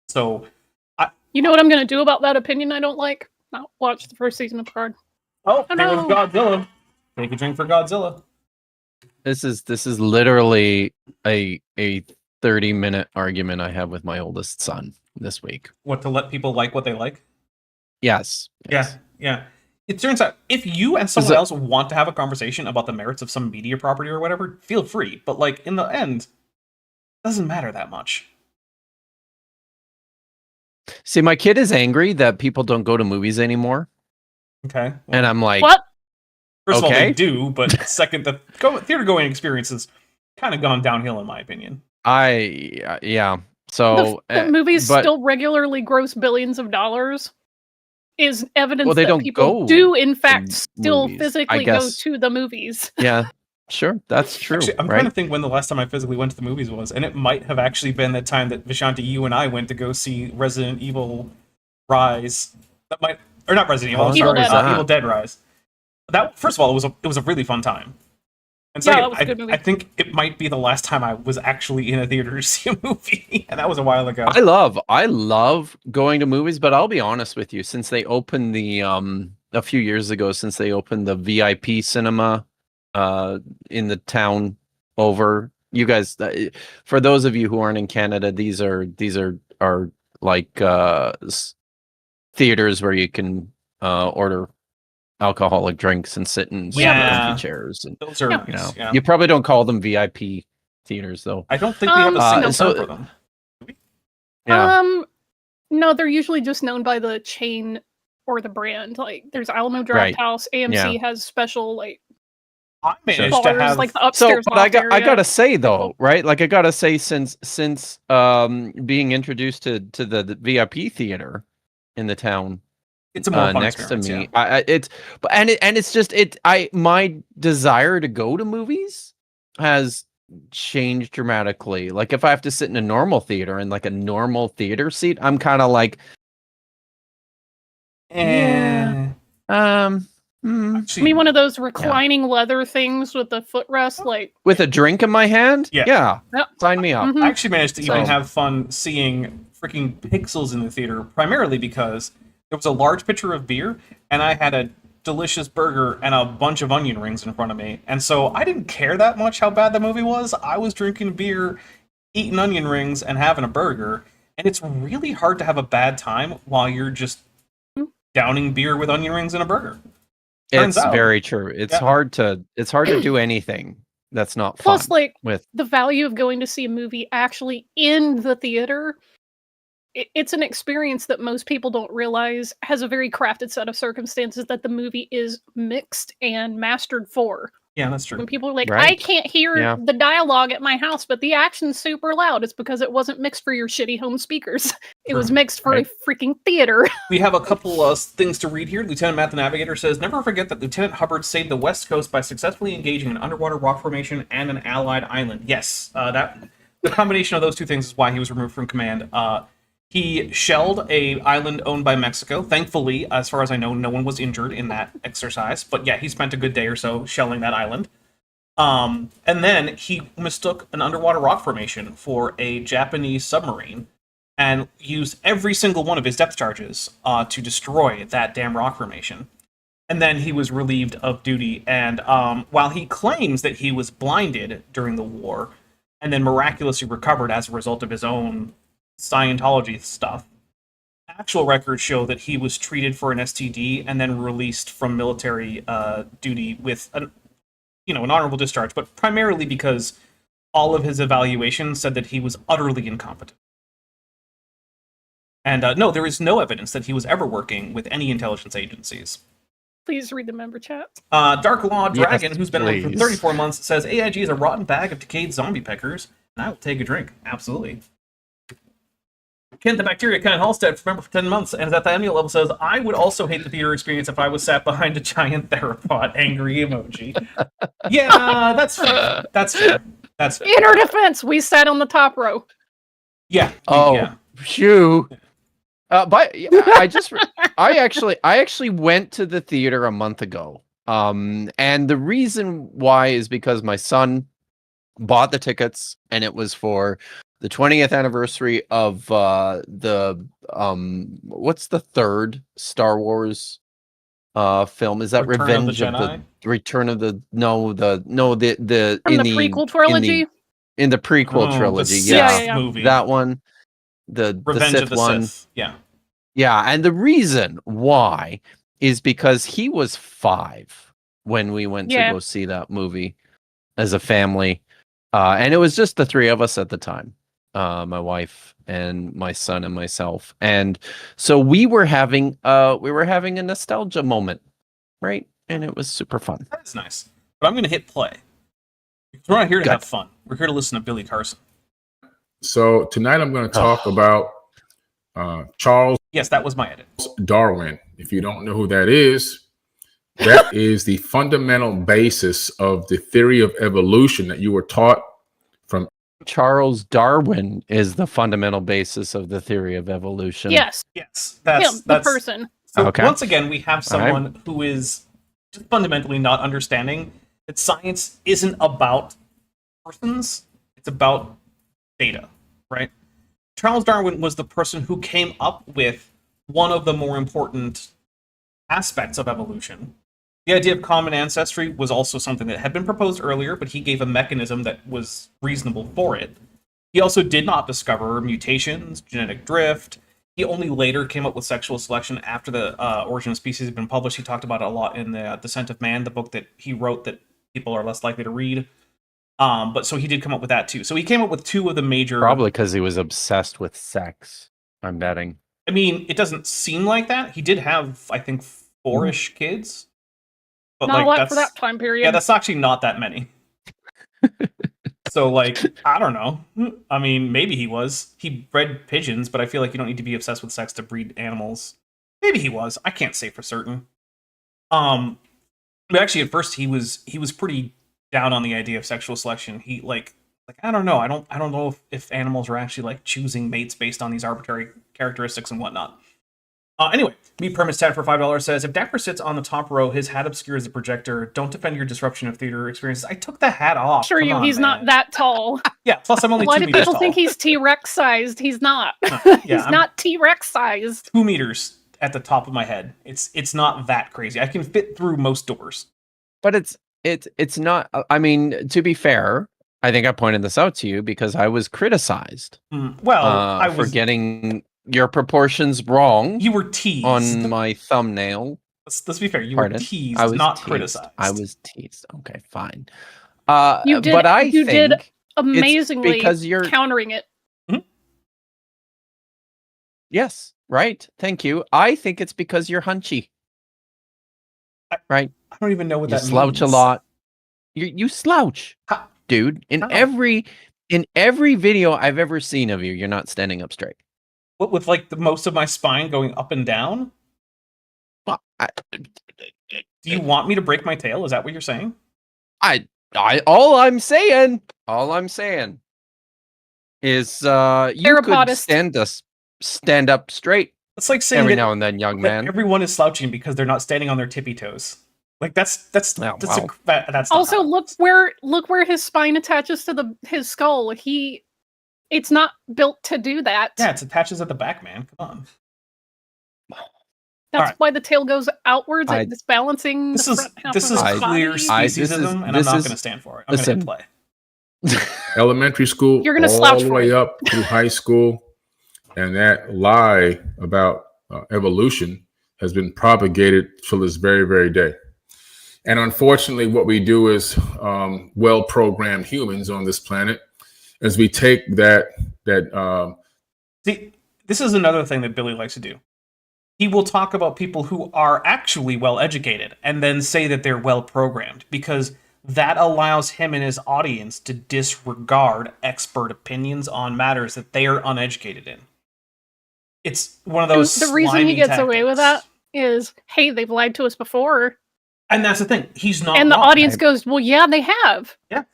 So, you know what I'm going to do about that opinion I don't like? Not watch the first season of Picard. Oh, Oh, there was no. Godzilla. Take a drink for Godzilla. This is literally a 30-minute argument I have with my oldest son this week. What, to let people like what they like? Yes. Yeah. It turns out, if you and someone else want to have a conversation about the merits of some media property or whatever, feel free. But, like, in the end, it doesn't matter that much. See, my kid is angry that people don't go to movies anymore. Okay. Well, And I'm like, What? first of all, they okay. do, but second, the theater-going experience has kind of gone downhill, in my opinion. Yeah. So The movies but- still regularly gross billions of dollars is evidence they that don't people go do, in fact, to still movies, I physically go guess. to the movies. Yeah, sure, that's true. Actually, I'm right? trying to think when the last time I physically went to the movies was, and it might have actually been the time that Vishanti, you and I went to go see Resident Evil Rise. That might, or not Resident Evil. I'm Evil sorry, Dead. Evil Dead Rise. That, first of all, it was a really fun time. And Yeah, second, that was a good movie. I think it might be the last time I was actually in a theater to see a movie, and that was a while ago. I love going to movies, but I'll be honest with you, since they opened the a few years ago, since they opened the VIP cinema in the town over, you guys, for those of you who aren't in Canada, these are like theaters where you can order alcoholic drinks and sit in comfy chairs, and Those are, you know, you probably don't call them VIP theaters though. I don't think we have a single so- term for them. Yeah. No, they're usually just known by the chain or the brand. Like, there's Alamo Draft Right. House. AMC has special, like, I managed to bars, have like the So, upstairs. but I loft area. gotta say though, right? Like I gotta say, since being introduced to the VIP theater in the town it's a more fun next to experience, me, my desire to go to movies has changed dramatically. Like if I have to sit in a normal theater in like a normal theater seat, I'm kind of like, yeah. I mean, one of those reclining leather things with the footrest, like, with a drink in my hand. Yeah. Yep. Sign me up. Mhm. I actually managed to even So- have fun seeing freaking Pixels in the theater, primarily because there was a large pitcher of beer, and I had a delicious burger and a bunch of onion rings in front of me. And so I didn't care that much how bad the movie was. I was drinking beer, eating onion rings, and having a burger. And it's really hard to have a bad time while you're just downing beer with onion rings and a burger. Turns It's out. very true. It's hard to do anything that's not fun. plus, like, with the value of going to see a movie actually in the theater. It's an experience that most people don't realize has a very crafted set of circumstances that the movie is mixed and mastered for. Yeah, that's true. When people are like, Right. I can't hear Yeah. the dialogue at my house, but the action's super loud. It's because it wasn't mixed for your shitty home speakers. It was mixed for Right. a freaking theater. We have a couple things to read here. Lieutenant Matt the Navigator says, never forget that Lieutenant Hubbard saved the West Coast by successfully engaging an underwater rock formation and an allied island. Yes, the combination of those two things is why he was removed from command. He shelled a island owned by Mexico. Thankfully, as far as I know, no one was injured in that exercise. But yeah, he spent a good day or so shelling that island. And then he mistook an underwater rock formation for a Japanese submarine and used every single one of his depth charges to destroy that damn rock formation. And then he was relieved of duty. And while he claims that he was blinded during the war and then miraculously recovered as a result of his own Scientology stuff, actual records show that he was treated for an STD and then released from military duty with an honorable discharge, but primarily because all of his evaluations said that he was utterly incompetent. And no, there is no evidence that he was ever working with any intelligence agencies. Please read the member chat. Dark Law Dragon, Yes, who's been on for please. 34 months, says AIG is a rotten bag of decayed zombie peckers, and I will take a drink. Absolutely. Kent the Bacteria Ken Halstead, member for 10 months, and is at the annual level, says, I would also hate the theater experience if I was sat behind a giant theropod. Angry emoji. Yeah, that's fair. That's fair. That's fair. In our defense, we sat on the top row. Yeah. Oh, yeah. shoo. But I actually went to the theater a month ago. And the reason why is because my son bought the tickets, and it was for the 20th anniversary of the what's the third Star Wars film? Is that Return Revenge of the Jedi? Return of the From the prequel trilogy? in the prequel Oh, trilogy, the yeah. Sith movie. That one, the Revenge Sith of the one. Sith. Yeah. Yeah, and the reason why is because he was 5 when we went to go see that movie as a family. And it was just the 3 of us at the time. My wife and my son and myself. And so we were having a nostalgia moment, right? And it was super fun. That's nice. But I'm going to hit play. Because we're not here to Good. have fun. We're here to listen to Billy Carson. So tonight I'm going to talk about Charles Yes, that was my edit. Darwin. If you don't know who that is the fundamental basis of the theory of evolution that you were taught from. Charles Darwin is the fundamental basis of the theory of evolution. Yes. Yes. Him, the person. So Okay. once again, we have someone who is just fundamentally not understanding that science isn't about persons, it's about data, right? Charles Darwin was the person who came up with one of the more important aspects of evolution. The idea of common ancestry was also something that had been proposed earlier, but he gave a mechanism that was reasonable for it. He also did not discover mutations, genetic drift. He only later came up with sexual selection after the Origin of Species had been published. He talked about it a lot in the Descent of Man, the book that he wrote that people are less likely to read. But so he did come up with that too. So he came up with 2 of the major... Probably because he was obsessed with sex, I'm betting. I mean, it doesn't seem like that. He did have, I think, 4-ish kids. But Not a lot that's, for that time period. Yeah, that's actually not that many. So, like, I don't know. I mean, maybe he was. He bred pigeons, but I feel like you don't need to be obsessed with sex to breed animals. Maybe he was. I can't say for certain. But actually, at first, he was pretty down on the idea of sexual selection. He like I don't know. I don't know if animals are actually like choosing mates based on these arbitrary characteristics and whatnot. Anyway, Meat Permits Ted for $5 says, if Dapper sits on the top row, his hat obscures the projector. Don't defend your disruption of theater experiences. I took the hat off. Sure, he's not that tall. Yeah, plus I'm only Why 2 do meters people tall. think he's T-Rex sized? He's not. Yeah, He's not T-Rex sized. 2 meters at the top of my head. It's not that crazy. I can fit through most doors. But it's not. I mean, to be fair, I think I pointed this out to you because I was criticized. Well, I was for getting your proportions wrong. You were teased on my thumbnail. Let's be fair. You were teased, I was not teased. criticized. I was teased. Okay, fine. You did. But you did amazingly because you're countering it. Yes, right. Thank you. I think it's because you're hunchy. Right. I don't even know what you that means. You slouch a lot. You slouch, dude. In every video I've ever seen of you, you're not standing up straight. What, with like the most of my spine going up and down? Well, do you want me to break my tail? Is that what you're saying? All I'm saying is you could stand up straight. It's like saying every now and then, young man. Everyone is slouching because they're not standing on their tippy toes. Like that's also look where his spine attaches to his skull. It's not built to do that. Yeah, it attaches at the back, man. Come on. That's why the tail goes outwards. It's balancing. This is clear speciesism, and I'm not going to stand for it. I'm going to play. Elementary school, you're going to all the way up through high school, and that lie about evolution has been propagated till this very, very day. And unfortunately, what we do as well-programmed humans on this planet is we take that See, this is another thing that Billy likes to do. He will talk about people who are actually well educated and then say that they're well programmed, because that allows him and his audience to disregard expert opinions on matters that they are uneducated in. It's one of those. The reason he gets tactics. away with that is, hey, they've lied to us before. And that's the thing. He's not. And the wrong. audience goes, well, yeah, they have. Yeah.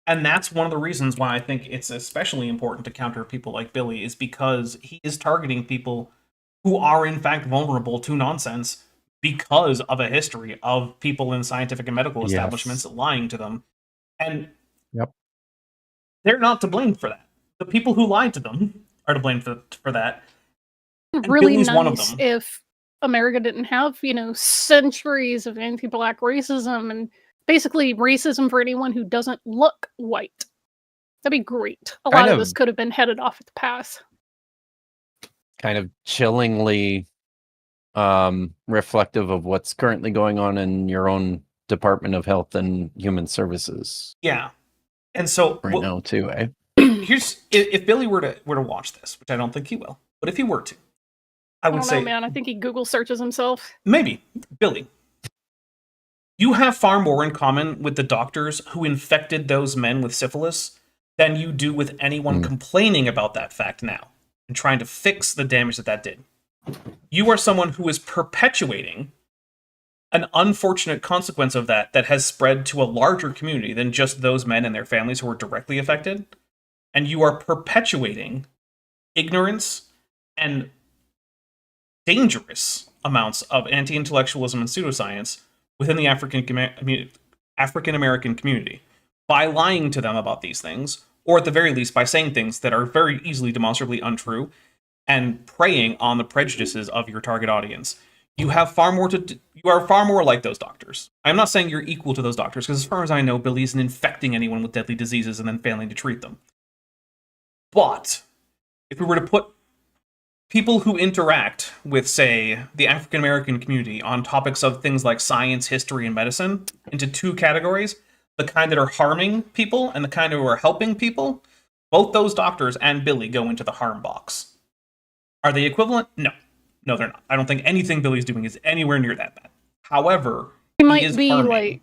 And that's one of the reasons why I think it's especially important to counter people like Billy, is because he is targeting people who are in fact vulnerable to nonsense because of a history of people in scientific and medical establishments lying to them. And they're not to blame for that. The people who lied to them are to blame for that. And Really Billy's nice one of them. if America didn't have, centuries of anti-Black racism and basically racism for anyone who doesn't look white. That'd be great. A lot of this could have been headed off at the pass. Kind of chillingly reflective of what's currently going on in your own Department of Health and Human Services. Yeah. And so now too, eh? Here's if Billy were to watch this, which I don't think he will, but if he were to, I would say, man, I think he Google searches himself. Maybe. Billy, you have far more in common with the doctors who infected those men with syphilis than you do with anyone complaining about that fact now and trying to fix the damage that did. You are someone who is perpetuating an unfortunate consequence of that has spread to a larger community than just those men and their families who were directly affected. And you are perpetuating ignorance and dangerous amounts of anti-intellectualism and pseudoscience within the African American community by lying to them about these things, or at the very least by saying things that are very easily demonstrably untrue and preying on the prejudices of your target audience. You are far more like those doctors. I'm not saying you're equal to those doctors, because as far as I know, Billy isn't infecting anyone with deadly diseases and then failing to treat them. But if we were to put people who interact with, say, the African American community on topics of things like science, history, and medicine into two categories, the kind that are harming people and the kind who are helping people, both those doctors and Billy go into the harm box. Are they equivalent? No. No, they're not. I don't think anything Billy's doing is anywhere near that bad. However, he might be harming.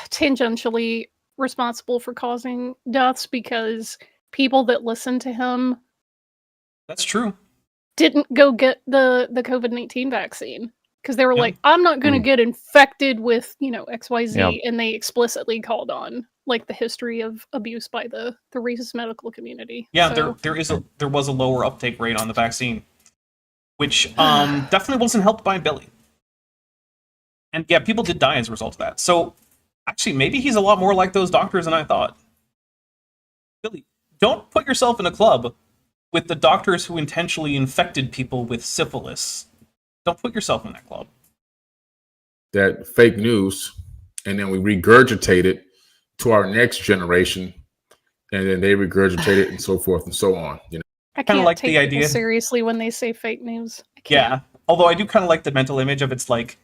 Tangentially responsible for causing deaths because people that listen to him, that's true, didn't go get the COVID-19 vaccine because they were like, I'm not going to get infected with XYZ, and they explicitly called on the history of abuse by the racist medical community. Yeah, so, there was a lower uptake rate on the vaccine, which definitely wasn't helped by Billy. And yeah, people did die as a result of that. So actually, maybe he's a lot more like those doctors than I thought. Billy, don't put yourself in a club with the doctors who intentionally infected people with syphilis. Don't put yourself in that club. That fake news, and then we regurgitate it to our next generation, and then they regurgitate it, and so forth and so on. I kind of like the idea seriously when they say fake news. Yeah, although I do kind of like the mental image of it's like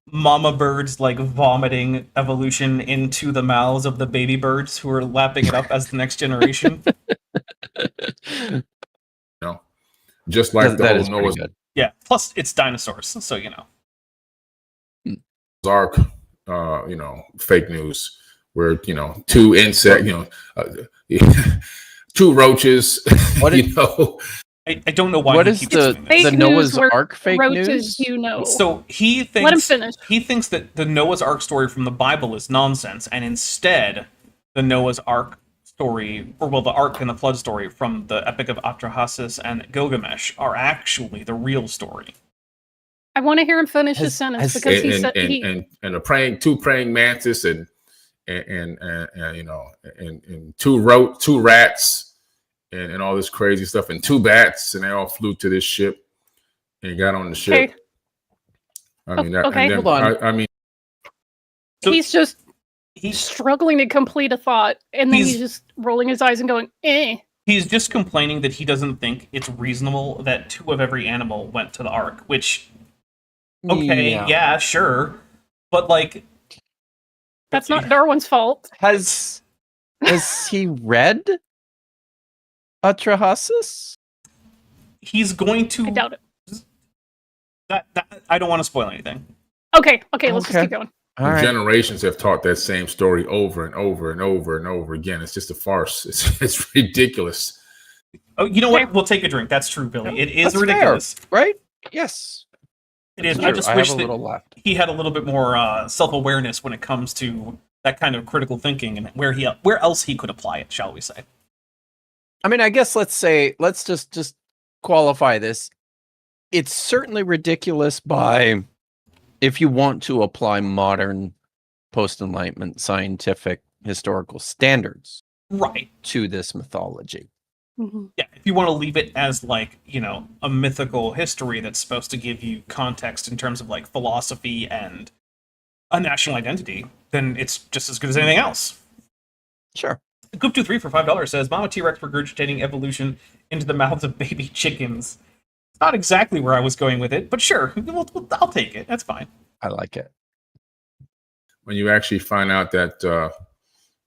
mama birds vomiting evolution into the mouths of the baby birds who are lapping it up as the next generation. Just like the whole Noah's. Yeah. Plus, it's dinosaurs, so Ark, fake news where two insect, two roaches. What is, I don't know why. What is the Noah's Ark fake roaches, news? So he thinks. Let him finish. He thinks that the Noah's Ark story from the Bible is nonsense, and instead, the Noah's Ark story, the Ark and the Flood story from the Epic of Atrahasis and Gilgamesh are actually the real story. I want to hear him finish his sentence because he said two praying mantis and two rats and all this crazy stuff and two bats, and they all flew to this ship and got on the ship. Okay. Hold on. He's just struggling to complete a thought, and then he's just rolling his eyes and going, eh. He's just complaining that he doesn't think it's reasonable that two of every animal went to the Ark, which, okay, yeah sure, but that's not Darwin's fault. Has he read Atrahasis? He's going to. I doubt it. That I don't want to spoil anything. Okay, let's just keep going. All right. Generations have taught that same story over and over and over and over again. It's just a farce. It's ridiculous. Oh, you know what? Okay. We'll take a drink. That's true, Billy. It is That's ridiculous. fair, right? Yes. It is. True. I just I wish have a that little left. he had a little bit more self-awareness when it comes to that kind of critical thinking and where else he could apply it, shall we say? I mean, I guess let's just qualify this. It's certainly ridiculous by if you want to apply modern post-Enlightenment scientific historical standards Right. to this mythology. Mm-hmm. Yeah, if you want to leave it as like, a mythical history that's supposed to give you context in terms of like philosophy and a national identity, then it's just as good as anything else. Sure. Goop23 for $5 says, Mama T-Rex regurgitating evolution into the mouths of baby chickens. It's not exactly where I was going with it, but sure, I'll take it. That's fine. I like it. When you actually find out that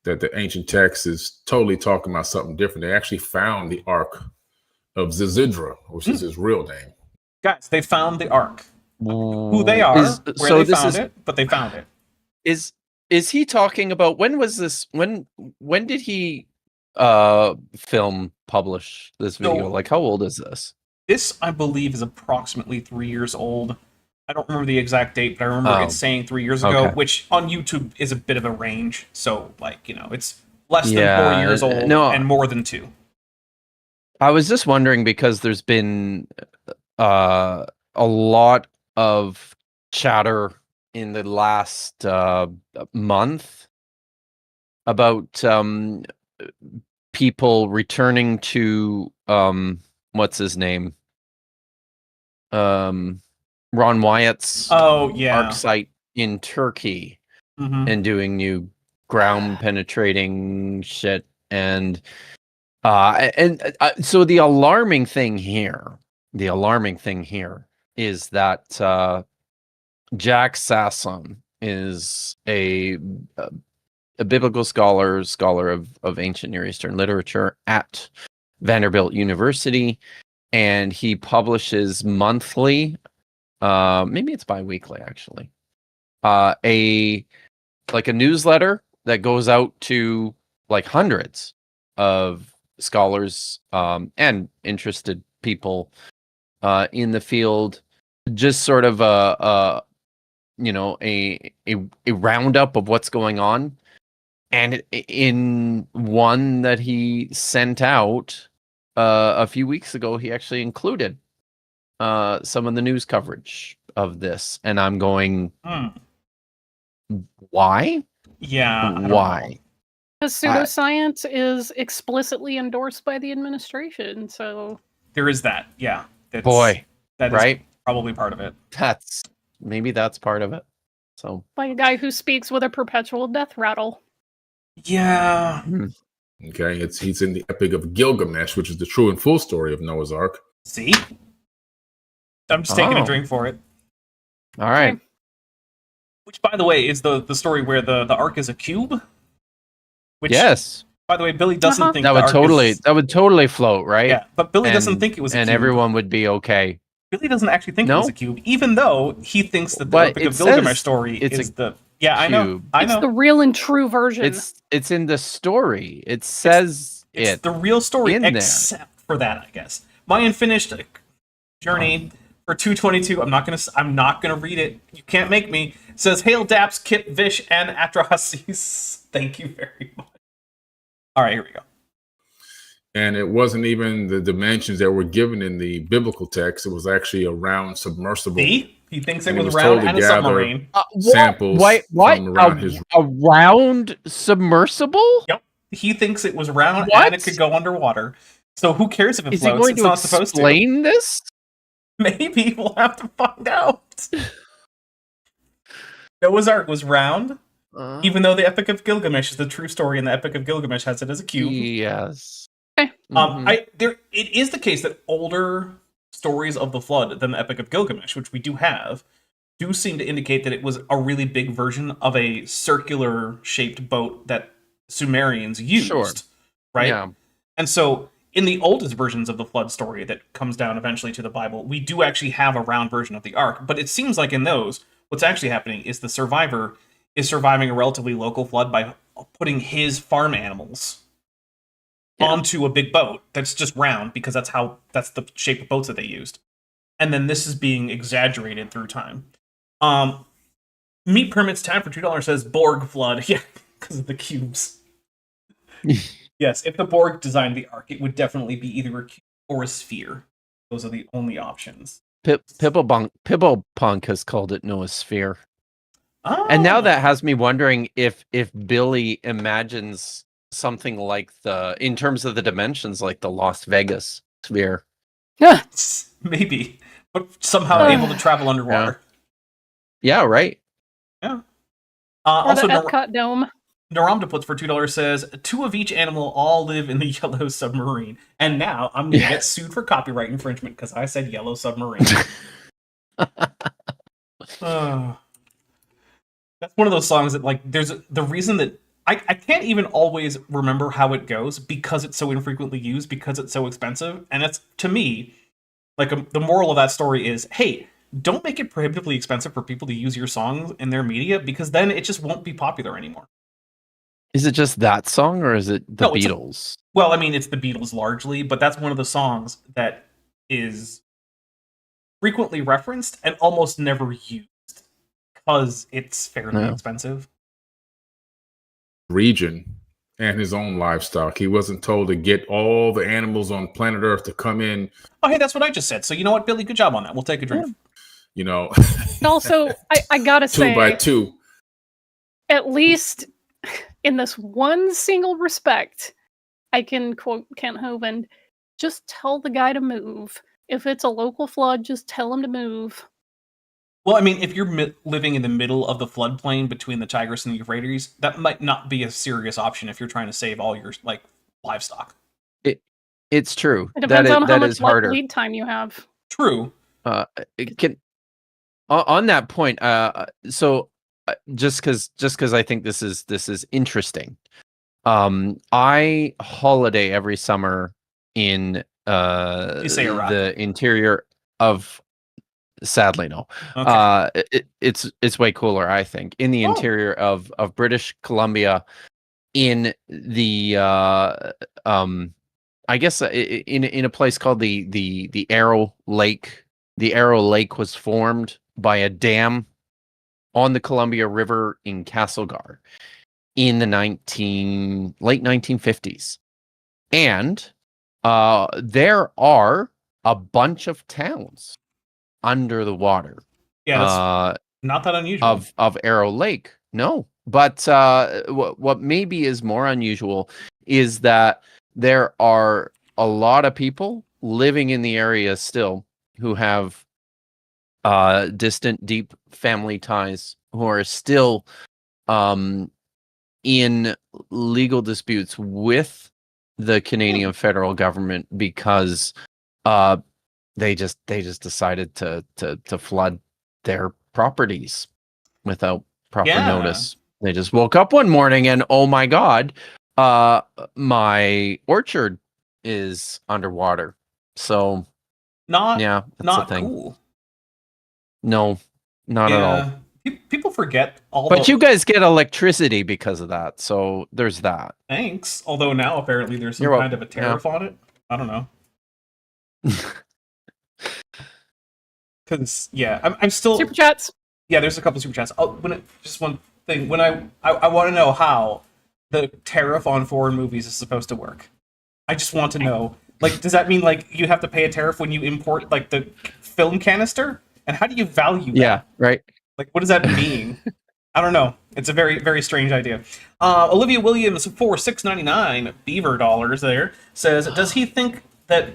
that the ancient text is totally talking about something different, they actually found the Ark of Zizidra, which is his real name. Guys, they found the Ark. Who they are, where they found it, but they found it. Is he talking about when was this? When did he publish this video? So- Like, how old is this? This, I believe, is approximately 3 years old. I don't remember the exact date, but I remember it saying 3 years ago, Okay. which on YouTube is a bit of a range. So, it's less than Yeah, 4 years old no. and more than 2. I was just wondering because there's been a lot of chatter in the last month about people returning to what's his name? Ron Wyatt's Oh, yeah. Ark site in Turkey Mhm. and doing new ground penetrating shit and so the alarming thing here is that Jack Sasson is a biblical scholar of ancient Near Eastern literature at Vanderbilt University, and he publishes monthly, maybe it's bi-weekly actually, a newsletter that goes out to like hundreds of scholars and interested people in the field, just sort of a roundup of what's going on. And in one that he sent out a few weeks ago, he actually included some of the news coverage of this, and I'm going, why? Yeah. I don't know. Why? Because pseudoscience is explicitly endorsed by the administration, so There is that. Yeah. Boy, that is right? probably part of it. Maybe that's part of it. So by a guy who speaks with a perpetual death rattle. Yeah. Okay, he's in the Epic of Gilgamesh, which is the true and full story of Noah's Ark. See? I'm just taking a Oh. drink for it. all right. Which, by the way, is the story where the Ark is a cube. Which, Yes, by the way, Billy doesn't Uh-huh. think that the would Ark totally is... float, right? Yeah, but Billy doesn't And- think it was a and cube. everyone would be okay. Billy doesn't actually think it No? was a cube, even though he thinks that the But Epic it of Gilgamesh says story it's is a the... Yeah, I know. cube. I It's know. the real and true version. It's in the story. It says It's the real story, in there. except for that, I guess. My unfinished journey for 222. I'm not gonna read it. You can't make me. It says, "Hail Daps, Kip, Vish, and Atrahasis." Thank you very much. All right, here we go. And it wasn't even the dimensions that were given in the biblical text. It was actually a round submersible. See, he thinks it And he was was round told to and a gather- submarine. Samples What? from around his- A round submersible? Yep, he thinks it was round What? and it could go underwater. So who cares if it Is he floats? going It's to not supposed to. explain this? Maybe we'll have to find out. Noah's Ark was round, even though the Epic of Gilgamesh is the true story, and the Epic of Gilgamesh has it as a cube. Yes. It is the case that older stories of the flood than the Epic of Gilgamesh, which we do have, do seem to indicate that it was a really big version of a circular shaped boat that Sumerians used. Sure. Right? Yeah. And so in the oldest versions of the flood story that comes down eventually to the Bible, we do actually have a round version of the ark. But it seems like in those, what's actually happening is the survivor is surviving a relatively local flood by putting his farm animals onto a big boat that's just round, because that's the shape of boats that they used. And then this is being exaggerated through time. Meat Permits Tab for $2 says Borg flood. Yeah, because of the cubes. Yes, if the Borg designed the ark, it would definitely be either a cube or a sphere. Those are the only options. Pibblepunk has called it Noosphere. Oh. And now that has me wondering if Billy imagines something like in terms of the dimensions, like the Las Vegas sphere. Yeah. Maybe, but somehow able to travel underwater. Yeah, right. Yeah. Or Also, the Epcot Dome. Naramda puts for $2 says 2 of each animal all live in the yellow submarine. And now I'm gonna get sued for copyright infringement because I said yellow submarine. That's one of those songs that, like, there's the reason that I can't even always remember how it goes because it's so infrequently used, because it's so expensive. And that's, to me, like, the moral of that story is, hey, don't make it prohibitively expensive for people to use your songs in their media, because then it just won't be popular anymore. Is it just that song, or is it the Beatles? Well, I mean, it's the Beatles largely, but that's one of the songs that is frequently referenced and almost never used because it's fairly expensive. Region and his own livestock. He wasn't told to get all the animals on planet Earth to come in. Oh, hey, that's what I just said. So you know what, Billy? Good job on that. We'll take a drink. You know. And also, I gotta say, 2 by 2. At least in this one single respect, I can quote Kent Hovind, just tell the guy to move. If it's a local flood, just tell him to move. Well, I mean, if you're living in the middle of the floodplain between the Tigris and the Euphrates, that might not be a serious option if you're trying to save all your, like, livestock. It's true. It depends on how much harder. lead time you have. True. On that point, so just because I think this is interesting. I holiday every summer in the interior of. Sadly, no. Okay. It's way cooler, I think, in the interior of British Columbia, in the I guess in a place called the Arrow Lake. The Arrow Lake was formed by a dam on the Columbia River in Castlegar in the late 1950s, and there are a bunch of towns under the water. Yeah, that's not that unusual. Of Arrow Lake. No. But what maybe is more unusual is that there are a lot of people living in the area still who have distant, deep family ties, who are still in legal disputes with the Canadian federal government because they just decided to flood their properties without proper notice. They just woke up one morning and, oh my God, my orchard is underwater. So not the thing. Cool. No, not at all. People forget all. But you guys get electricity because of that, so there's that. Thanks. Although now apparently there's some kind of a tariff on it. I don't know. Because I'm still super chats. Yeah, there's a couple super chats. Just one thing. When I want to know how the tariff on foreign movies is supposed to work. I just want to know. Like, does that mean like you have to pay a tariff when you import like the film canister? And how do you value that? Yeah, right. Like, what does that mean? I don't know. It's a very, very strange idea. Olivia Williams for $6.99 beaver dollars there says, does he think that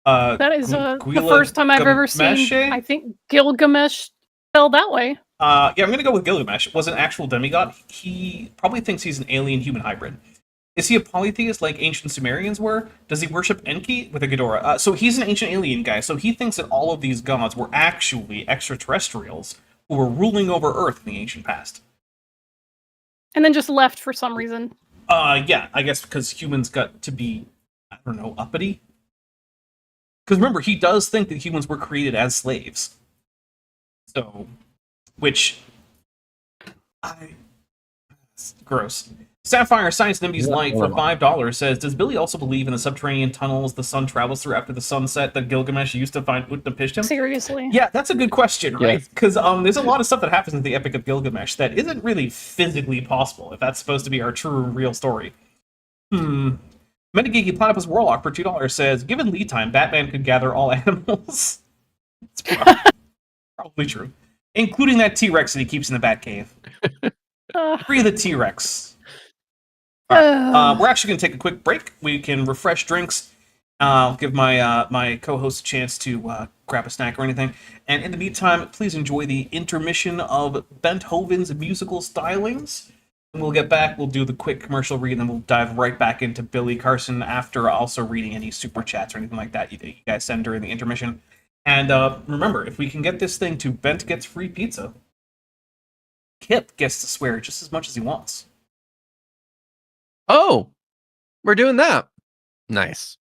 that is the first time I've ever seen, I think, Gilgamesh spelled that way. I'm going to go with Gilgamesh. Was an actual demigod. He probably thinks he's an alien-human hybrid. Is he a polytheist like ancient Sumerians were? Does he worship Enki with a Ghidorah? So he's an ancient alien guy, so he thinks that all of these gods were actually extraterrestrials who were ruling over Earth in the ancient past. And then just left for some reason. Yeah, I guess because humans got to be, I don't know, uppity. Because remember, he does think that humans were created as slaves. So, which it's gross. Sapphire Science Nimbie's Light for $5 says, does Billy also believe in the subterranean tunnels the sun travels through after the sunset that Gilgamesh used to find Utnapishtim? Seriously? Yeah, that's a good question, right? Because there's a lot of stuff that happens in the Epic of Gilgamesh that isn't really physically possible, if that's supposed to be our true, real story. Metageeky Platypus Warlock for $2 says, given lead time, Batman could gather all animals. It's probably true. Including that T-Rex that he keeps in the Batcave. Free the T-Rex. We're actually going to take a quick break. We can refresh drinks. I'll give my co-host a chance to grab a snack or anything. And in the meantime, please enjoy the intermission of Benthoven's musical stylings. And we'll get back, we'll do the quick commercial read, and then we'll dive right back into Billy Carson after also reading any super chats or anything like that you guys send during the intermission. And remember, if we can get this thing to Bent gets free pizza, Kip gets to swear just as much as he wants. Oh, we're doing that. Nice.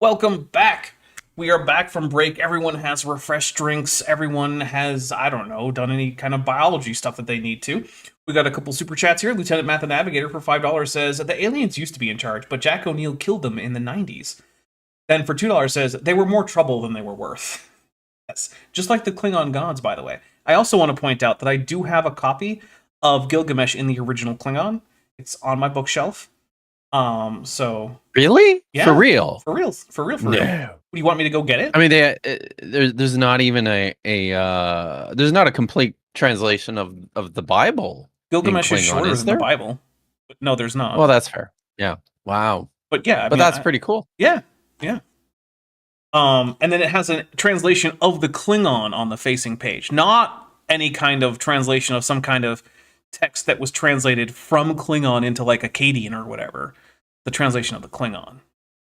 Welcome back. We are back from break. Everyone has refreshed drinks. Everyone has, I don't know, done any kind of biology stuff that they need to. We got a couple super chats here. Lieutenant Math the Navigator for $5 says, the aliens used to be in charge, but Jack O'Neill killed them in the 90s. Then for $2 says, they were more trouble than they were worth. Yes, just like the Klingon gods, by the way. I also want to point out that I do have a copy of Gilgamesh in the original Klingon. It's on my bookshelf. So Really? Yeah. For real? For real. No. Do you want me to go get it? I mean, there's not even there's not a complete translation of the Bible. Gilgamesh is Klingon, shorter is than the there? Bible. But no, there's not. Well, that's fair. Yeah. Wow. But yeah, I But mean, that's pretty cool. Yeah. And then it has a translation of the Klingon on the facing page, not any kind of translation of some kind of text that was translated from Klingon into like Akkadian or whatever. The translation of the Klingon,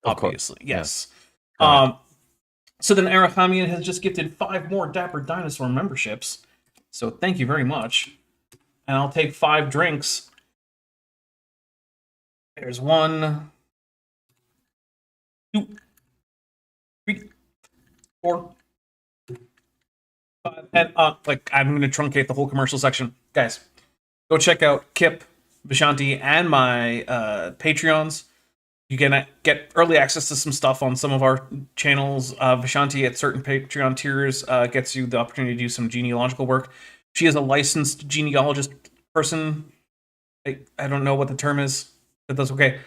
Of course. obviously. Yes. Got So then Arachamian has just gifted 5 more Dapper Dinosaur memberships. So thank you very much. And I'll take 5 drinks. There's 1, 2, 3, 4, 5. And I'm going to truncate the whole commercial section. Guys, go check out Kip, Vishanti, and my Patreons. You can get early access to some stuff on some of our channels. Vishanti at certain Patreon tiers gets you the opportunity to do some genealogical work. She is a licensed genealogist person. I don't know what the term is, but that's okay.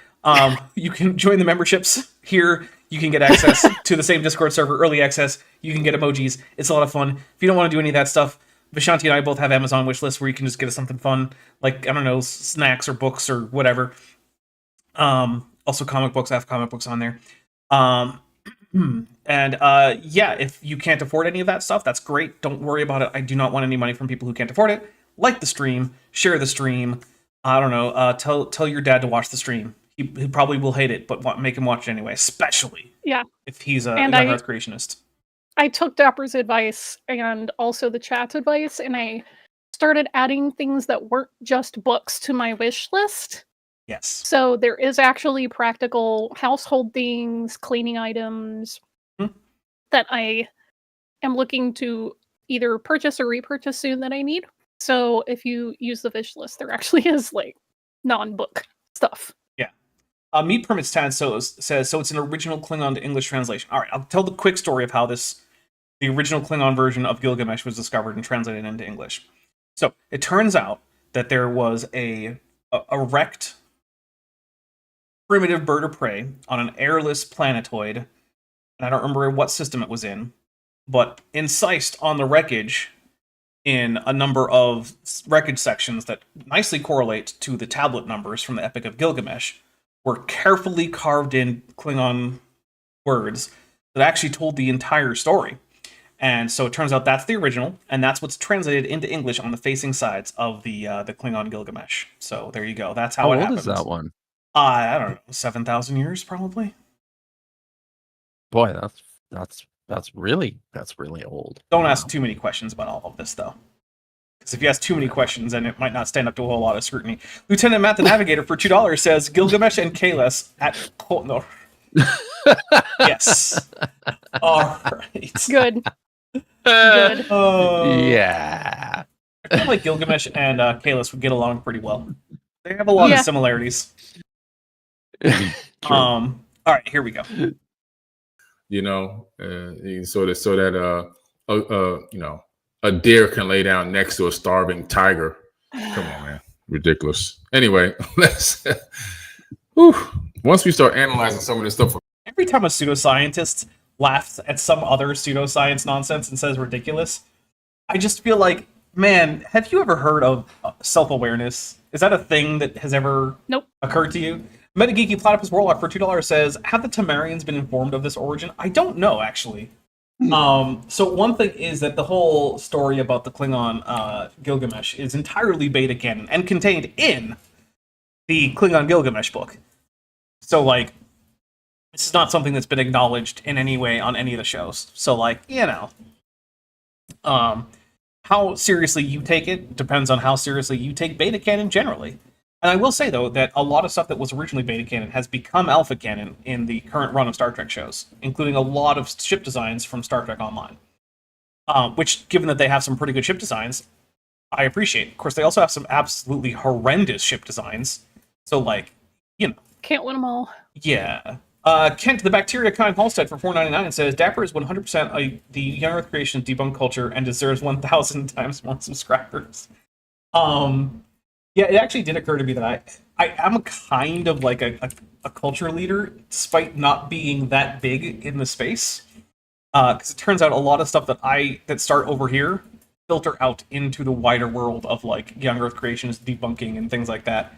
You can join the memberships here. You can get access to the same Discord server, early access. You can get emojis. It's a lot of fun. If you don't want to do any of that stuff, Vishanti and I both have Amazon wish lists where you can just get us something fun, like, I don't know, snacks or books or whatever. Also comic books, I have comic books on there. Yeah, if you can't afford any of that stuff, that's great. Don't worry about it. I do not want any money from people who can't afford it. Like the stream, share the stream. I don't know, tell your dad to watch the stream. He probably will hate it, but make him watch it anyway, especially if he's a young earth creationist. I took Dapper's advice and also the chat's advice, and I started adding things that weren't just books to my wish list. Yes. So there is actually practical household things, cleaning items that I am looking to either purchase or repurchase soon that I need. So if you use the wish list, there actually is like non-book stuff. Yeah. Meat Permits Tan says, so it's an original Klingon to English translation. All right, I'll tell the quick story of how the original Klingon version of Gilgamesh was discovered and translated into English. So it turns out that there was a wrecked primitive bird of prey on an airless planetoid, and I don't remember what system it was in, but incised on the wreckage in a number of wreckage sections that nicely correlate to the tablet numbers from the Epic of Gilgamesh were carefully carved in Klingon words that actually told the entire story. And so it turns out that's the original, and that's what's translated into English on the facing sides of the Klingon Gilgamesh. So there you go. That's how it happens. How old is that one? I don't know, 7,000 years probably. Boy, that's really old. Don't ask too many questions about all of this, though. Because if you ask too many questions, then it might not stand up to a whole lot of scrutiny. Lieutenant Matt the Navigator for $2 says, Gilgamesh and Kalis at... No. Yes. All right. Good. Good. Yeah. I feel like Gilgamesh and Kalis would get along pretty well. They have a lot of similarities. All right, here we go. You know, so that a deer can lay down next to a starving tiger. Come on, man, ridiculous. Anyway, let's. Once we start analyzing some of this stuff, every time a pseudoscientist laughs at some other pseudoscience nonsense and says ridiculous, I just feel like, man, have you ever heard of self-awareness? Is that a thing that has ever occurred to you? Metageeky Platypus Warlock for $2 says, have the Temerians been informed of this origin? I don't know, actually. So one thing is that the whole story about the Klingon Gilgamesh is entirely beta canon and contained in the Klingon Gilgamesh book. So, like, this is not something that's been acknowledged in any way on any of the shows. So, like, you know. How seriously you take it depends on how seriously you take beta canon generally. And I will say, though, that a lot of stuff that was originally beta canon has become alpha canon in the current run of Star Trek shows, including a lot of ship designs from Star Trek Online. Which, given that they have some pretty good ship designs, I appreciate. Of course, they also have some absolutely horrendous ship designs. So, like, you know. Can't win them all. Yeah. Kent, the Bacteria Kind Halstead for $4.99 says, Dapper is 100% the Young Earth creation debunk culture and deserves 1,000 times more subscribers. Yeah, it actually did occur to me that I am kind of like a culture leader, despite not being that big in the space. Because it turns out a lot of stuff that start over here filter out into the wider world of like Young Earth creations, debunking, and things like that.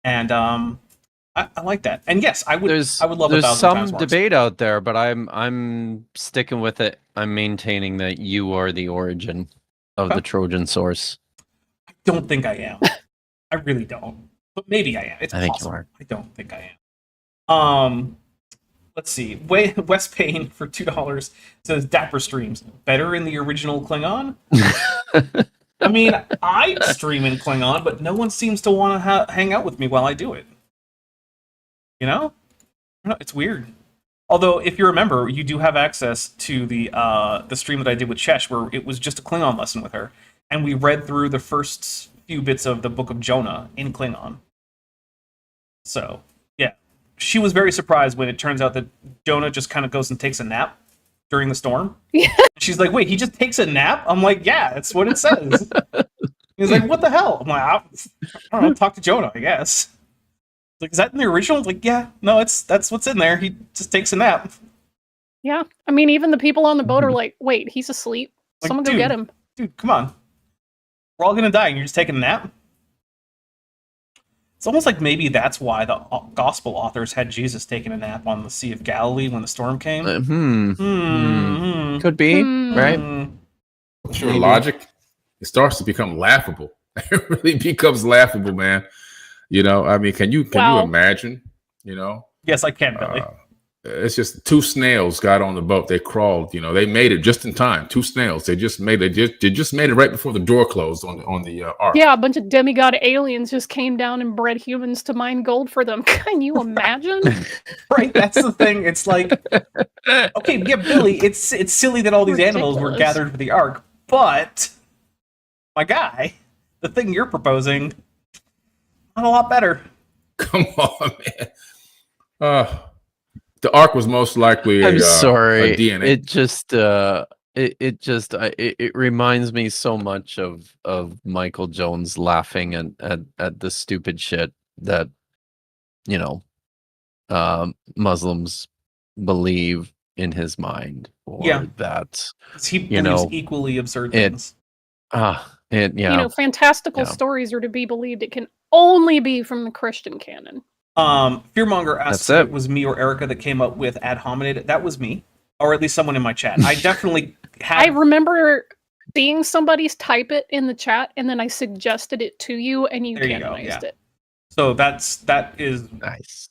And I like that. And yes, I would love 1,000 There's some times more. debate out there, but I'm sticking with it. I'm maintaining that you are the origin of the Trojan source. I don't think I am. I really don't. But maybe I am. It's I think possible. you are. I don't think I am. Let's see. Wes Payne for $2 says Dapper streams better in the original Klingon. I mean, I stream in Klingon, but no one seems to want to hang out with me while I do it. You know? It's weird. Although, if you remember, you do have access to the stream that I did with Chesh, where it was just a Klingon lesson with her, and we read through the first few bits of the Book of Jonah in Klingon. So, yeah. She was very surprised when it turns out that Jonah just kind of goes and takes a nap during the storm. Yeah. She's like, wait, he just takes a nap? I'm like, yeah, that's what it says. He's like, what the hell? I'm like, I don't know, talk to Jonah, I guess. Like, is that in the original? Like, yeah, no, that's what's in there. He just takes a nap. Yeah. I mean, even the people on the boat are like, wait, he's asleep. Like, Someone go get him. Dude, come on. We're all gonna die and you're just taking a nap? It's almost like maybe that's why the gospel authors had Jesus taking a nap on the Sea of Galilee when the storm came. Could be, right? What's your logic? It starts to become laughable. It really becomes laughable, man. You know, I mean, can you imagine? You know? Yes, I can, Billy. It's just two snails got on the boat. They crawled. You know, they made it just in time. Two snails. They just made it right before the door closed on the ark. Yeah, a bunch of demigod aliens just came down and bred humans to mine gold for them. Can you imagine? Right, that's the thing. It's like, okay, yeah, Billy, it's silly that all these animals were gathered for the ark, but my guy, the thing you're proposing, not a lot better. Come on, man. The ark was most likely a DNA. It reminds me so much of Michael Jones laughing at the stupid shit that, you know, Muslims believe in his mind, or that he believes equally absurd things. You know, fantastical stories are to be believed. It can only be from the Christian canon. Fearmonger asks if it was me or Erica that came up with ad hominid. That was me, or at least someone in my chat. I definitely had. I remember seeing somebody's type it in the chat, and then I suggested it to you, and you canonized it. So that is nice.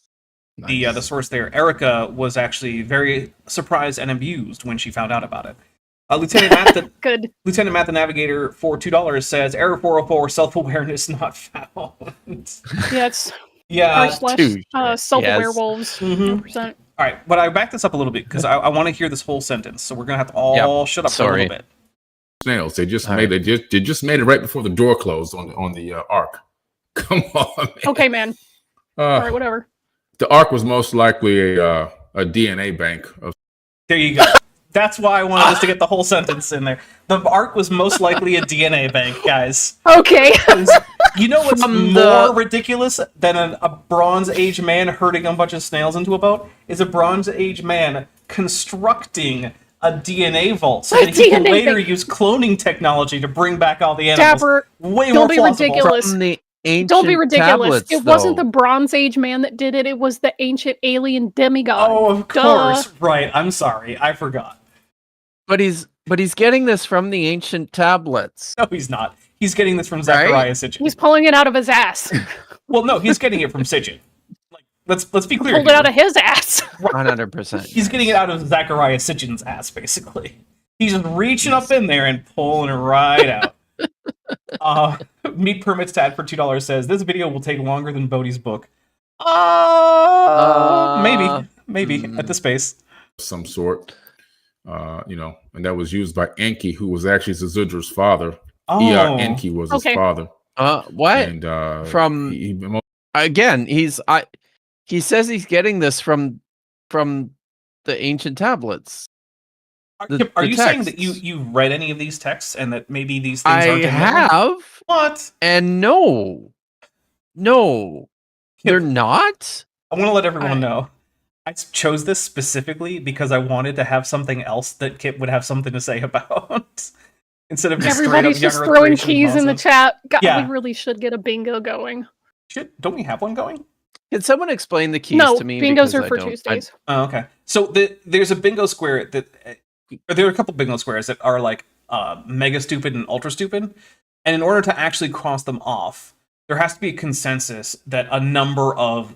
The source there. Erica was actually very surprised and amused when she found out about it. Lieutenant Matt the Navigator for $2 says error 404, self-awareness not found. Yeah, it's self-aware wolves. 100%. All right, but I back this up a little bit because I want to hear this whole sentence. So we're gonna have to all shut up for a little bit. Snails. They just made it right before the door closed on the ark. Come on, man. Okay, man. All right, whatever. The ark was most likely a DNA bank. There you go. That's why I wanted us to get the whole sentence in there. The ark was most likely a DNA bank, guys. Okay. You know what's more ridiculous than a Bronze Age man herding a bunch of snails into a boat? Is a Bronze Age man constructing a DNA vault so that he can later use cloning technology to bring back all the animals. Dapper, way more plausible. Ridiculous. Don't be ridiculous. Tablets, it wasn't the Bronze Age man that did it. It was the ancient alien demigod. Oh, of course. Right. I'm sorry. I forgot. But he's getting this from the ancient tablets. No, he's not. He's getting this from Zachariah Sitchin. He's pulling it out of his ass. Well, no, he's getting it from Sitchin. Like, let's be clear. Pulled it out of his ass. 100%. He's getting it out of Zachariah Sitchin's ass, basically. He's just reaching up in there and pulling it right out. Meat Permits Tad for $2 says this video will take longer than Bodhi's book. Maybe at this pace. Some sort, and that was used by Enki, who was actually Zizudra's father. Enki was his father. What? And from again, he says he's getting this from the ancient tablets. Are you saying that you read any of these texts and that maybe these things aren't in have? What? And no, they're not. I want to let everyone know. I chose this specifically because I wanted to have something else that Kip would have something to say about. Instead of just everybody's just throwing keys in the chat. God, we really should get a bingo going. Don't we have one going? Can someone explain the keys to me? Bingos are for Tuesdays. Okay. So there's a bingo square there are a couple bingo squares that are like mega stupid and ultra stupid. And in order to actually cross them off, there has to be a consensus that a number of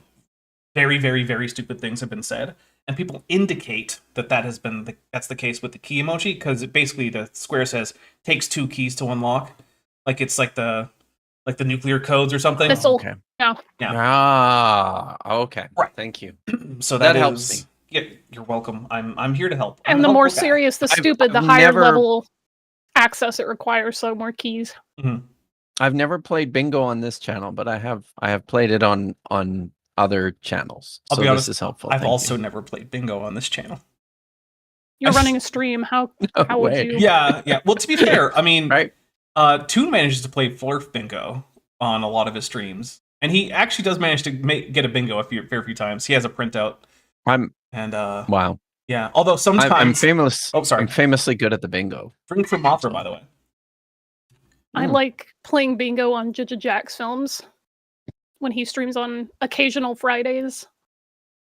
very, very, very stupid things have been said. And people indicate that that's the case with the key emoji, because basically the square says takes 2 keys to unlock. Like it's like the nuclear codes or something. Okay. Yeah. Okay. Right. Thank you. So that helps me. Yeah, you're welcome. I'm here to help. And the more serious the stupid, the higher level access it requires, so more keys. Mm-hmm. I've never played bingo on this channel, but I have played it on other channels. I'll be honest, this is helpful. I've also never played bingo on this channel. You're running a stream. How would you? Yeah. Well, to be fair, I mean, right? Toon manages to play Flurf bingo on a lot of his streams, and he actually does manage to get a bingo a fair few times. He has a printout. Wow. Yeah. Although sometimes I'm famous. Oh, sorry. I'm famously good at the bingo. Drink from Mothra, by the way. I like playing bingo on Jija Jack's films when he streams on occasional Fridays.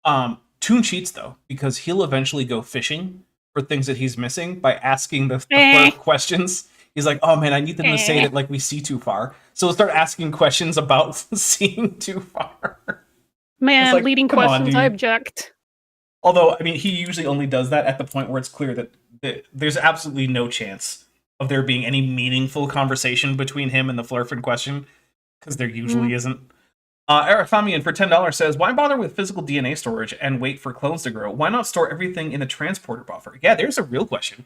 Toon cheats though, because he'll eventually go fishing for things that he's missing by asking the Flurf questions. He's like, "Oh man, I need them to say that like we see too far." So we'll start asking questions about seeing too far. Man, like, leading questions, I object. Although, I mean, he usually only does that at the point where it's clear that there's absolutely no chance of there being any meaningful conversation between him and the Flurf in question, because there usually isn't. Erifamian for $10 says, why bother with physical DNA storage and wait for clones to grow? Why not store everything in the transporter buffer? Yeah, there's a real question.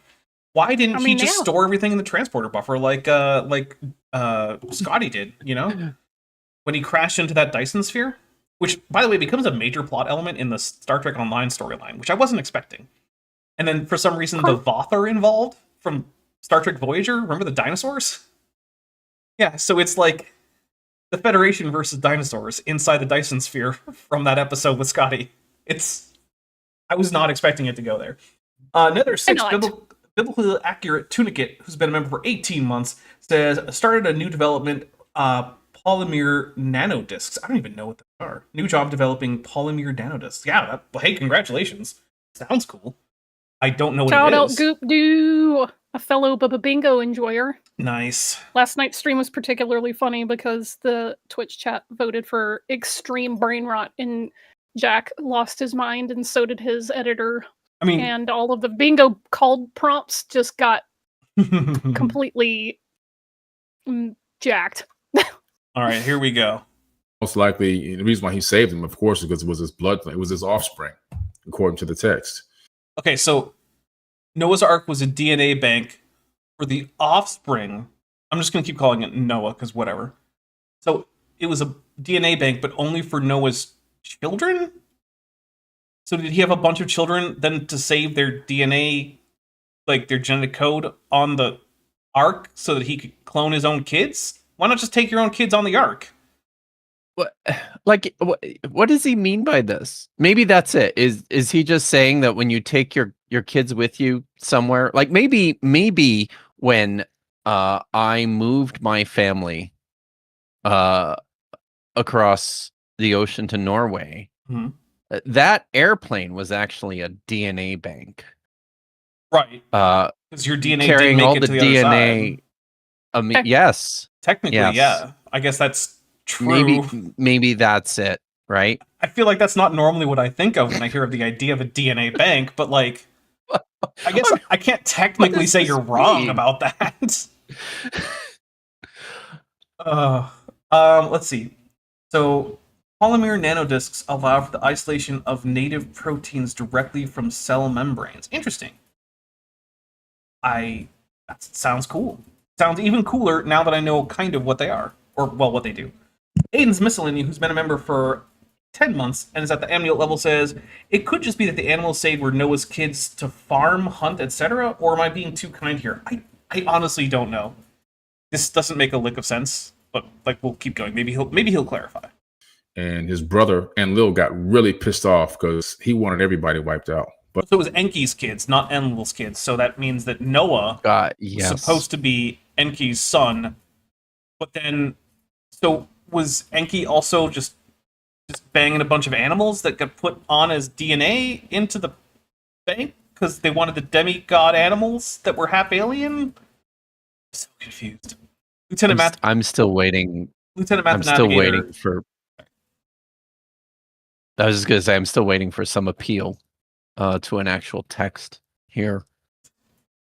Why didn't he just store everything in the transporter buffer like Scotty did, when he crashed into that Dyson sphere? Which, by the way, becomes a major plot element in the Star Trek Online storyline, which I wasn't expecting. And then, for some reason, the Voth are involved from Star Trek Voyager. Remember the dinosaurs? Yeah, so it's like the Federation versus dinosaurs inside the Dyson sphere from that episode with Scotty. I was not expecting it to go there. Another 6 biblically accurate Tunicate, who's been a member for 18 months, says, started a new development, polymer nanodiscs. I don't even know what they are. New job developing polymer nanodiscs. Yeah, hey, congratulations. Sounds cool. I don't know what it is. Shout out Goop Doo, a fellow Bingo enjoyer. Nice. Last night's stream was particularly funny because the Twitch chat voted for extreme brain rot, and Jack lost his mind, and so did his editor. I mean, and all of the bingo called prompts just got completely jacked. All right, here we go. Most likely, the reason why he saved him, of course, is because it was his blood. It was his offspring, according to the text. Okay, so Noah's Ark was a DNA bank for the offspring. I'm just going to keep calling it Noah, because whatever. So it was a DNA bank, but only for Noah's children? So did he have a bunch of children then to save their DNA, like their genetic code on the Ark so that he could clone his own kids? Why not just take your own kids on the Ark? What does he mean by this? Maybe that's it. Is he just saying that when you take your kids with you somewhere, like maybe when I moved my family across the ocean to Norway, that airplane was actually a DNA bank, right? Because your DNA carrying didn't make all it the to the DNA. Other side. Yes, technically, yes. Yeah. I guess that's true. Maybe that's it, right? I feel like that's not normally what I think of when I hear of the idea of a DNA bank, but like, I guess I can't technically say you're wrong about that. Let's see. So, polymer nanodiscs allow for the isolation of native proteins directly from cell membranes. Interesting. That sounds cool. Sounds even cooler now that I know kind of what they are, or well, what they do. Aiden's Miscellany, who's been a member for 10 months and is at the amniote level, says, it could just be that the animals saved were Noah's kids to farm, hunt, etc., or am I being too kind here? I honestly don't know. This doesn't make a lick of sense, but like we'll keep going. Maybe he'll clarify. And his brother Enlil got really pissed off because he wanted everybody wiped out. But so it was Enki's kids, not Enlil's kids. So that means that Noah yes. was supposed to be Enki's son. But then, so was Enki also just banging a bunch of animals that got put on as DNA into the bank because they wanted the demigod animals that were half alien? I'm so confused. I'm still waiting. Lieutenant Math I'm still waiting for. I was just gonna say I'm still waiting for some appeal to an actual text here.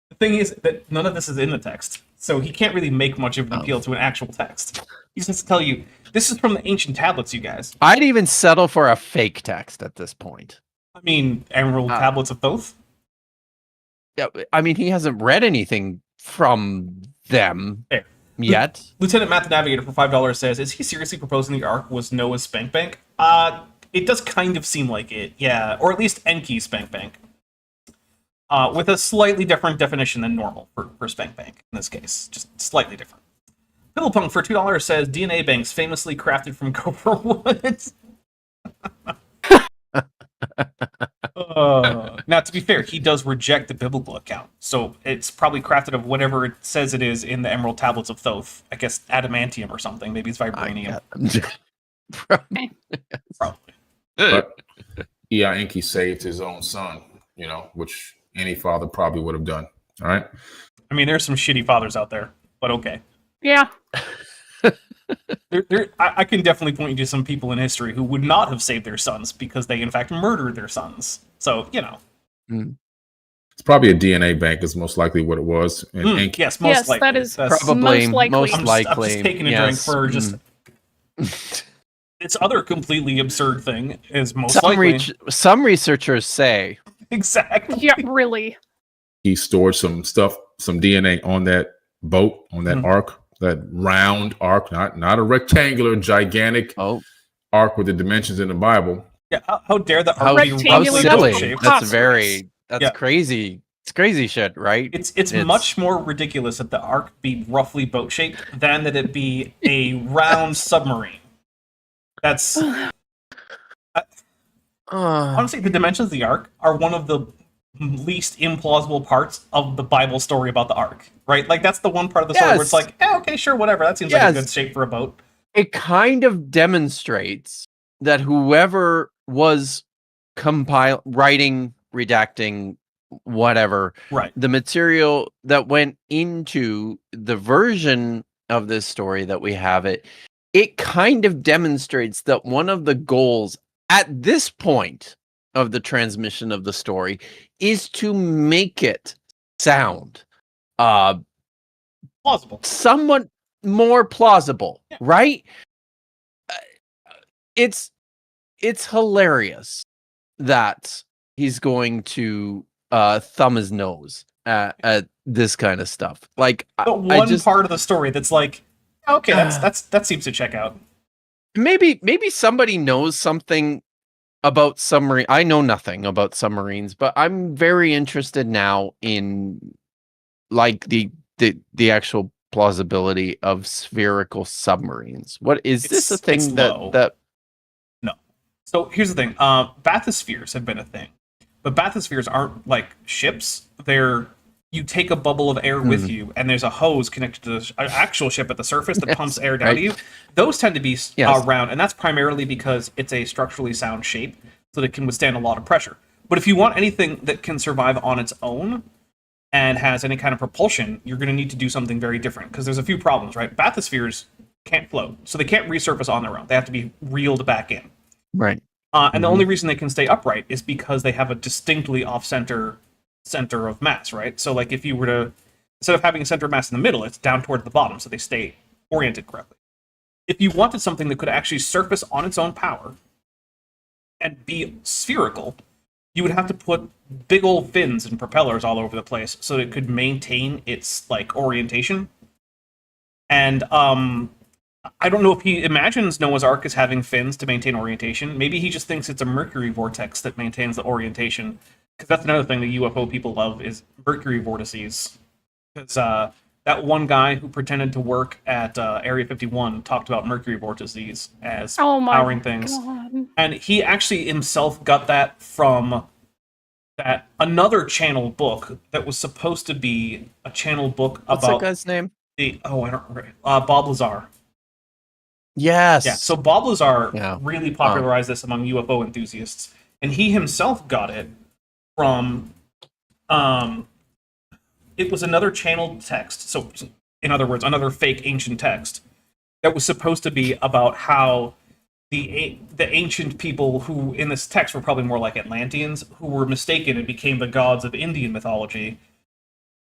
The thing is that none of this is in the text, so he can't really make much of an appeal to an actual text. He just has to tell you, this is from the ancient tablets, you guys. I'd even settle for a fake text at this point. I mean, Emerald Tablets of Thoth? Yeah, I mean, he hasn't read anything from them yet. Lieutenant Math Navigator for $5 says, is he seriously proposing the Ark was Noah's spank bank? It does kind of seem like it, yeah. Or at least Enki's spank bank. With a slightly different definition than normal for spank bank in this case. Just slightly different. Pillowpunk for $2 says, DNA banks famously crafted from gopher wood. Now, to be fair, he does reject the biblical account, so it's probably crafted of whatever it says it is in the Emerald Tablets of Thoth. I guess adamantium or something. Maybe it's vibranium. Probably. But yeah, Enki saved his own son, which any father probably would have done. All right. I mean, there's some shitty fathers out there, but okay. Yeah. I can definitely point you to some people in history who would not have saved their sons because they, in fact, murdered their sons. So, It's probably a DNA bank is most likely what it was. And yes, most likely. That is probably most likely. I'm just taking a drink for just... Its other completely absurd thing is most likely... Some researchers say... Exactly. Yeah, really. He stored some stuff, some DNA on that boat, on that ark. That round ark, not a rectangular, gigantic ark with the dimensions in the Bible. Yeah, how dare that ark be roughly boat shaped? That's crazy. It's crazy shit, right? It's much more ridiculous that the ark be roughly boat shaped than that it be a round submarine. That's honestly, the dimensions of the ark are one of the least implausible parts of the Bible story about the ark, right? Like that's the one part of the story where it's like, okay, sure, whatever. That seems like a good shape for a boat. It kind of demonstrates that whoever was writing, redacting, whatever, right, the material that went into the version of this story that we have it kind of demonstrates that one of the goals at this point of the transmission of the story is to make it sound plausible, somewhat more plausible, right? It's hilarious that he's going to thumb his nose at this kind of stuff. Like the one part of the story that's like, okay, that seems to check out. Maybe somebody knows something about submarine. I know nothing about submarines, but I'm very interested now in like the actual plausibility of spherical submarines. What is this a thing that No. So here's the thing. Bathyspheres have been a thing. But bathyspheres aren't like ships. You take a bubble of air with you, and there's a hose connected to the actual ship at the surface that pumps air down to you. Those tend to be round, and that's primarily because it's a structurally sound shape, so that it can withstand a lot of pressure. But if you want anything that can survive on its own and has any kind of propulsion, you're going to need to do something very different, because there's a few problems, right? Bathyspheres can't float, so they can't resurface on their own. They have to be reeled back in. Right. And the only reason they can stay upright is because they have a distinctly off-center center of mass, right? So like if you were to, instead of having a center of mass in the middle, it's down toward the bottom, so they stay oriented correctly. if you wanted something that could actually surface on its own power and be spherical, you would have to put big old fins and propellers all over the place so that it could maintain its like orientation. And I don't know if he imagines Noah's Ark as having fins to maintain orientation. Maybe he just thinks it's a mercury vortex that maintains the orientation. Because that's another thing the UFO people love is mercury vortices. Because that one guy who pretended to work at Area 51 talked about mercury vortices as powering things. God. And he actually himself got that from that another channel book that was supposed to be a channel book What's about that guy's name? I don't remember. Bob Lazar. Yes. Yeah, so Bob Lazar Yeah. really popularized this among UFO enthusiasts, and he himself got it from it was another channeled text. So, in other words, another fake ancient text that was supposed to be about how the ancient people who in this text were probably more like Atlanteans who were mistaken and became the gods of Indian mythology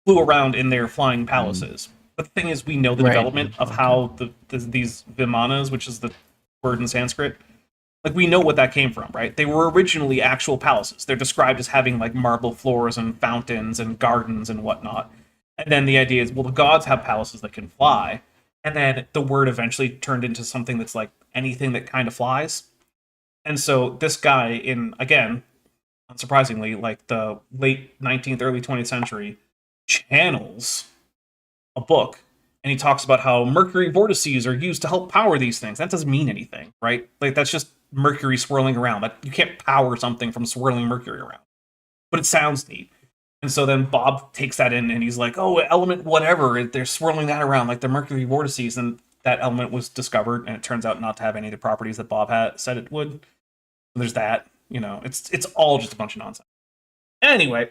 flew around in their flying palaces. But the thing is, we know the development of how these Vimanas, which is the word in Sanskrit, like we know what that came from, right? They were originally actual palaces. They're described as having like marble floors and fountains and gardens and whatnot. And then the idea is, well, the gods have palaces that can fly. And then the word eventually turned into something that's like anything that kind of flies. And so this guy in, again, unsurprisingly, like the late 19th, early 20th century, channels a book, and he talks about how mercury vortices are used to help power these things. That doesn't mean anything, right? Like that's just mercury swirling around. That you can't power something from swirling mercury around. But it sounds neat. And so then Bob takes that in and he's like, oh, element whatever, they're swirling that around like the mercury vortices, and that element was discovered, and it turns out not to have any of the properties that Bob had said it would. So there's that, you know, it's all just a bunch of nonsense. Anyway,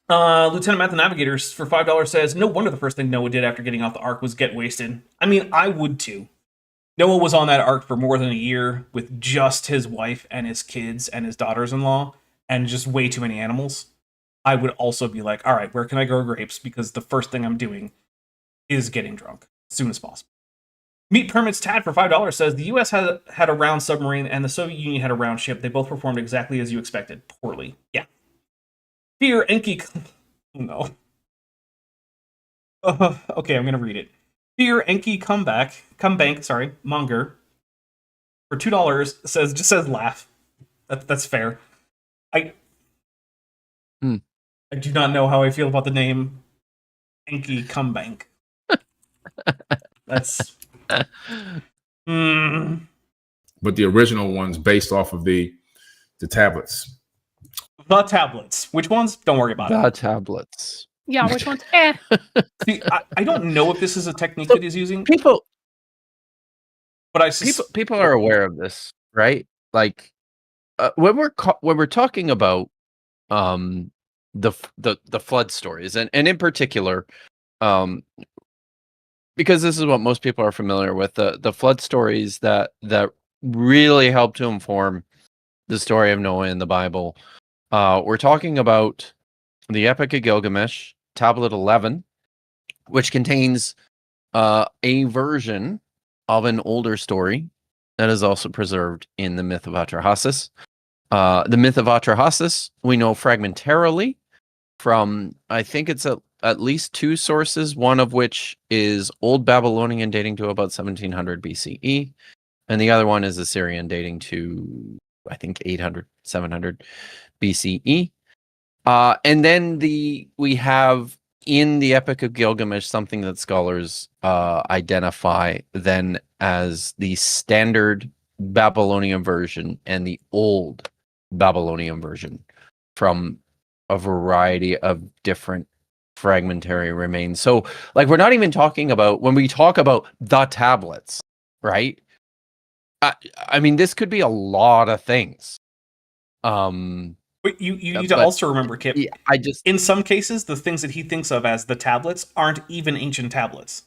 Lieutenant Matt the Navigator for $5 says, no wonder the first thing Noah did after getting off the Ark was get wasted. I mean, I would too. Noah was on that Ark for more than a year with just his wife and his kids and his daughters-in-law and just way too many animals. I would also be like, all right, where can I grow grapes? Because the first thing I'm doing is getting drunk as soon as possible. Meat Permits Tad for $5 says, the U.S. had a round submarine and the Soviet Union had a round ship. They both performed exactly as you expected. Poorly. Yeah. Fear Enki... Oh, no. Okay, I'm going to read it. Fear Enki Comebank, Monger, for $2 says laugh. That's fair. I do not know how I feel about the name Enki Comebank. That's... But the original one's based off of the tablets. The tablets. Which ones? Don't worry about it. The tablets. Yeah, which ones? See, I don't know if this is a technique that he's using. People But people are aware of this, right? Like when we're talking about the flood stories, and in particular, because this is what most people are familiar with, the flood stories that really help to inform the story of Noah in the Bible. We're talking about the Epic of Gilgamesh, Tablet 11, which contains a version of an older story that is also preserved in the myth of Atrahasis. The myth of Atrahasis, we know fragmentarily from, I think it's at least two sources, one of which is Old Babylonian dating to about 1700 BCE, and the other one is Assyrian dating to, I think, 800, 700 BCE. And then we have in the Epic of Gilgamesh something that scholars identify then as the standard Babylonian version and the old Babylonian version from a variety of different fragmentary remains. So, like, we're not even talking about, when we talk about the tablets, right? I mean, this could be a lot of things. But you need to also remember, Kip, in some cases, the things that he thinks of as the tablets aren't even ancient tablets.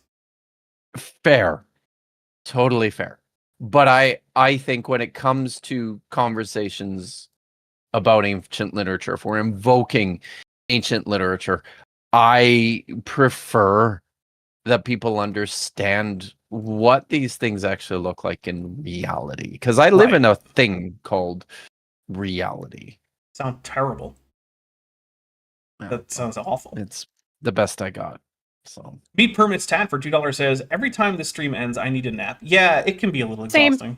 Fair. Totally fair. But I think when it comes to conversations about ancient literature, if we're invoking ancient literature, I prefer that people understand what these things actually look like in reality. Because I live in a thing called reality. Sound terrible. Yeah, That sounds awful. it's the best I got. So Beat Permits Tad for $2 says, every time the stream ends, I need a nap. Yeah, it can be a little exhausting.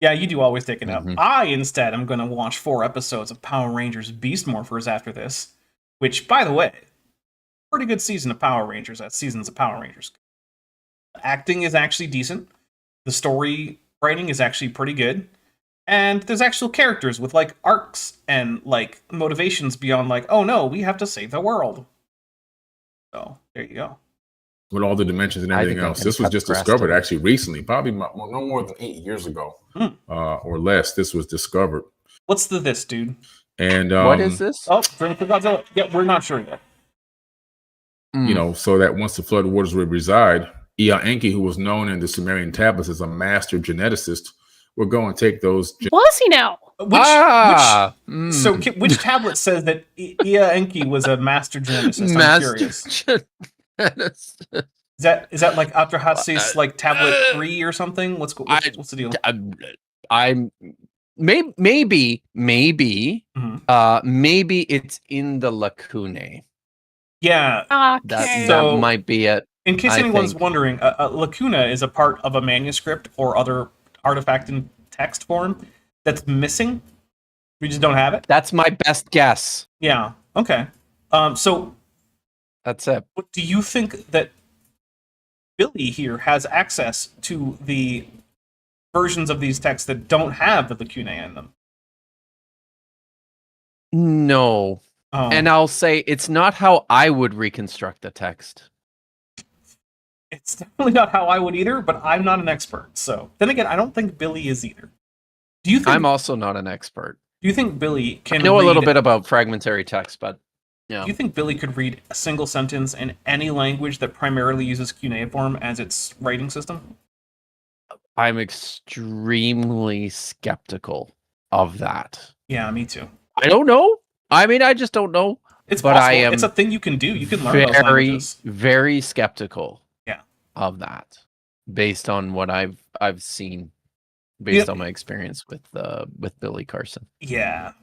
Yeah, you do always take a nap. I, instead, am going to watch 4 episodes of Power Rangers Beast Morphers after this. Which, by the way, pretty good season of Power Rangers. That seasons of Power Rangers. Acting is actually decent. The story writing is actually pretty good. And there's actual characters with, like, arcs and, like, motivations beyond, like, oh no, we have to save the world. So, there you go. With all the dimensions and everything else. This was just discovered actually recently, probably no more than 8 years ago or less. This was discovered. What's this, dude? And what is this? Oh, Journey for Godzilla. Yeah, we're not sure yet. You know, so that once the flood waters would reside, Ea Enki, who was known in the Sumerian tablets as a master geneticist, would go and take those. Was he now? Which tablet says that Ea Enki was a master geneticist? I'm curious. Is that like Atrahasis like tablet 3 or something? What's the deal? I'm maybe maybe it's in the lacunae. Yeah, that might be it. In case anyone's wondering, a lacuna is a part of a manuscript or other artifact in text form that's missing. We just don't have it. That's my best guess. Yeah. Okay. So that's it. What do you think that Billy here has access to the versions of these texts that don't have the lacunae in them? No. And I'll say it's not how I would reconstruct the text. It's definitely not how I would either, but I'm not an expert. So then again, I don't think Billy is either. Do you think I'm also not an expert? Do you think Billy can know a little bit about fragmentary text, but yeah. Do you think Billy could read a single sentence in any language that primarily uses cuneiform as its writing system? I'm extremely skeptical of that. Yeah, me too. I don't know. I mean, I just don't know. It's possible. It's a thing you can do. You can learn those languages. Very skeptical. Yeah. Of that, based on what I've seen, based on my experience with Billy Carson. Yeah.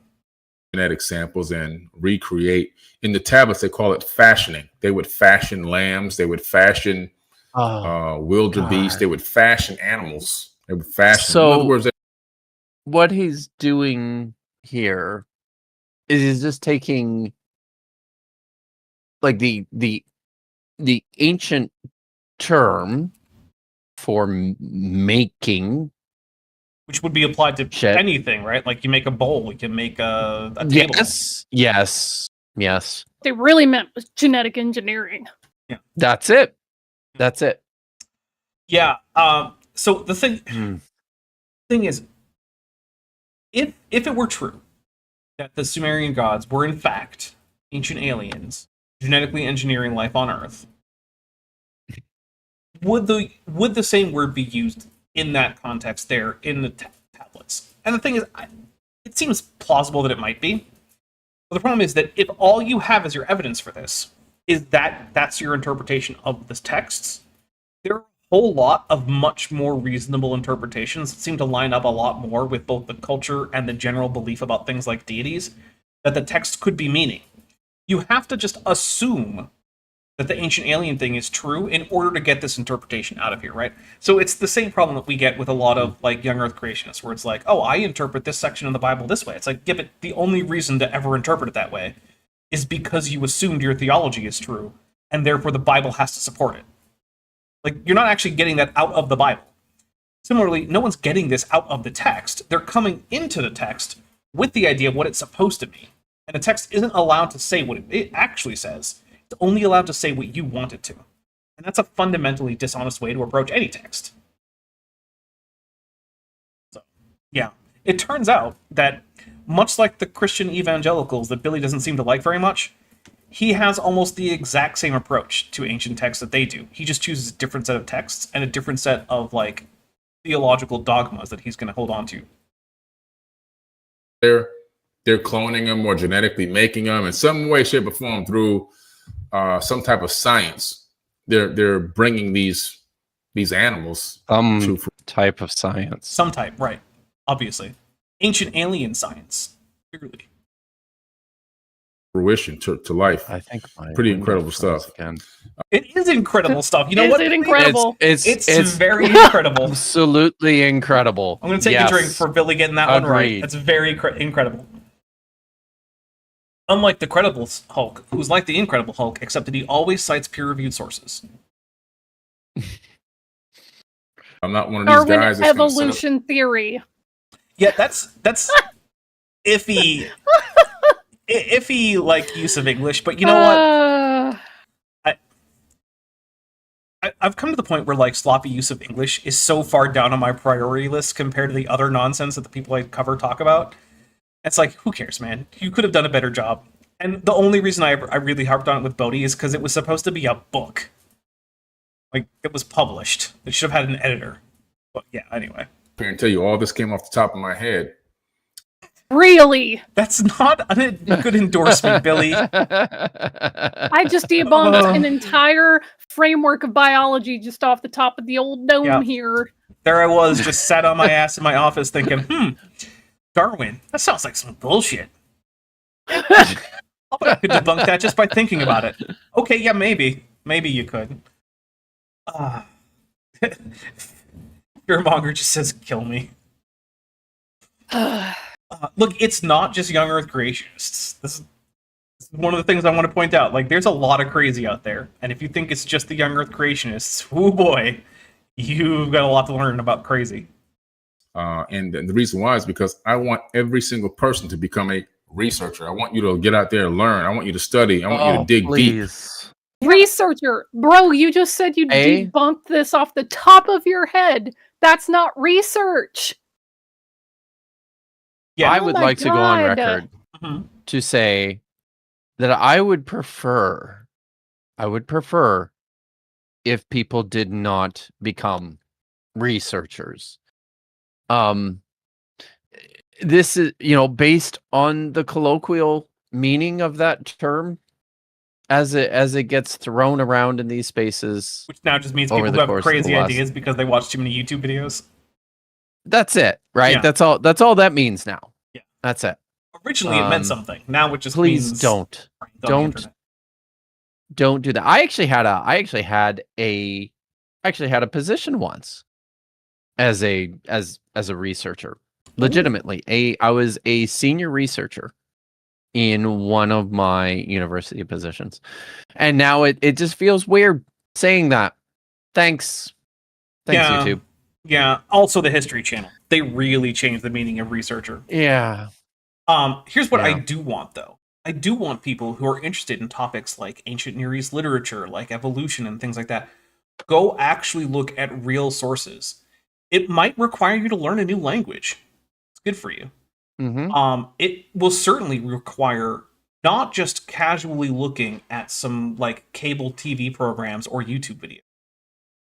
Genetic samples and recreate. In the tablets, they call it fashioning. They would fashion lambs. They would fashion wildebeest. They would fashion animals. They would fashion. So, in other words, what he's doing here is he's just taking like the ancient term for making, which would be applied to anything, right? Like you make a bowl, you can make a table. Yes. They really meant was genetic engineering. Yeah, that's it. Yeah. So the thing is, if it were true that the Sumerian gods were in fact ancient aliens genetically engineering life on Earth, would the same word be used in that context there in the tablets? And the thing is, it seems plausible that it might be. But the problem is that if all you have as your evidence for this is that's your interpretation of the texts, there are a whole lot of much more reasonable interpretations that seem to line up a lot more with both the culture and the general belief about things like deities that the text could be meaning. You have to just assume that the ancient alien thing is true in order to get this interpretation out of here, right? So it's the same problem that we get with a lot of like young Earth creationists, where it's like, oh, I interpret this section of the Bible this way. It's like, yeah, but the only reason to ever interpret it that way is because you assumed your theology is true, and therefore the Bible has to support it. Like, you're not actually getting that out of the Bible. Similarly, no one's getting this out of the text. They're coming into the text with the idea of what it's supposed to be. And the text isn't allowed to say what it actually says. It's only allowed to say what you want it to. And that's a fundamentally dishonest way to approach any text. So, yeah. It turns out that, much like the Christian evangelicals that Billy doesn't seem to like very much, he has almost the exact same approach to ancient texts that they do. He just chooses a different set of texts and a different set of, like, theological dogmas that he's going to hold on to. They're cloning them or genetically making them in some way, shape, or form through some type of science. they're bringing these animals to type of science. Some type, right? Obviously, ancient alien science, clearly. Fruition to life. I think pretty incredible stuff. Again. It is incredible stuff. You know Is what? it incredible? It's very incredible. Absolutely incredible. I'm going to take a drink for Billy getting that one right. Agreed. That's very incredible. Unlike the Credible Hulk, who's like the Incredible Hulk, except that he always cites peer-reviewed sources. I'm not one of these Darwin guys. That's evolution theory. Yeah, that's iffy. Iffy like use of English, but you know what? I've come to the point where like sloppy use of English is so far down on my priority list compared to the other nonsense that the people I cover talk about. It's like, who cares, man? You could have done a better job. And the only reason I really harped on it with Bodhi is because it was supposed to be a book. Like, it was published. It should have had an editor. But yeah, anyway. I can tell you all this came off the top of my head. Really? That's not a good endorsement, Billy. I just debunked an entire framework of biology just off the top of the old dome here. There I was, just sat on my ass in my office thinking, Darwin, that sounds like some bullshit. I could debunk that just by thinking about it. Okay, yeah, maybe. Maybe you could. Fearmonger just says, kill me. Look, it's not just young Earth creationists. This is one of the things I want to point out. Like, there's a lot of crazy out there. And if you think it's just the young Earth creationists, oh boy, you've got a lot to learn about crazy. And the reason why is because I want every single person to become a researcher. I want you to get out there and learn. I want you to study. I want you to dig deep. Researcher. Bro, you just said you debunked this off the top of your head. That's not research. Yeah, I would like to go on record to say that I would prefer if people did not become researchers. This is, based on the colloquial meaning of that term as it gets thrown around in these spaces. Which now just means people who have crazy ideas because they watch too many YouTube videos. That's it, right? Yeah. That's all that means now. Yeah. That's it. Originally it meant something. Now it just please means don't do that. I actually had a position once as a researcher. Legitimately. I was a senior researcher in one of my university positions. And now it just feels weird saying that. Thanks YouTube. Yeah, also the History Channel. They really changed the meaning of researcher. Yeah. Here's what I do want, though. I do want people who are interested in topics like ancient Near East literature, like evolution and things like that, go actually look at real sources. It might require you to learn a new language. It's good for you. Mm-hmm. It will certainly require not just casually looking at some like cable TV programs or YouTube videos.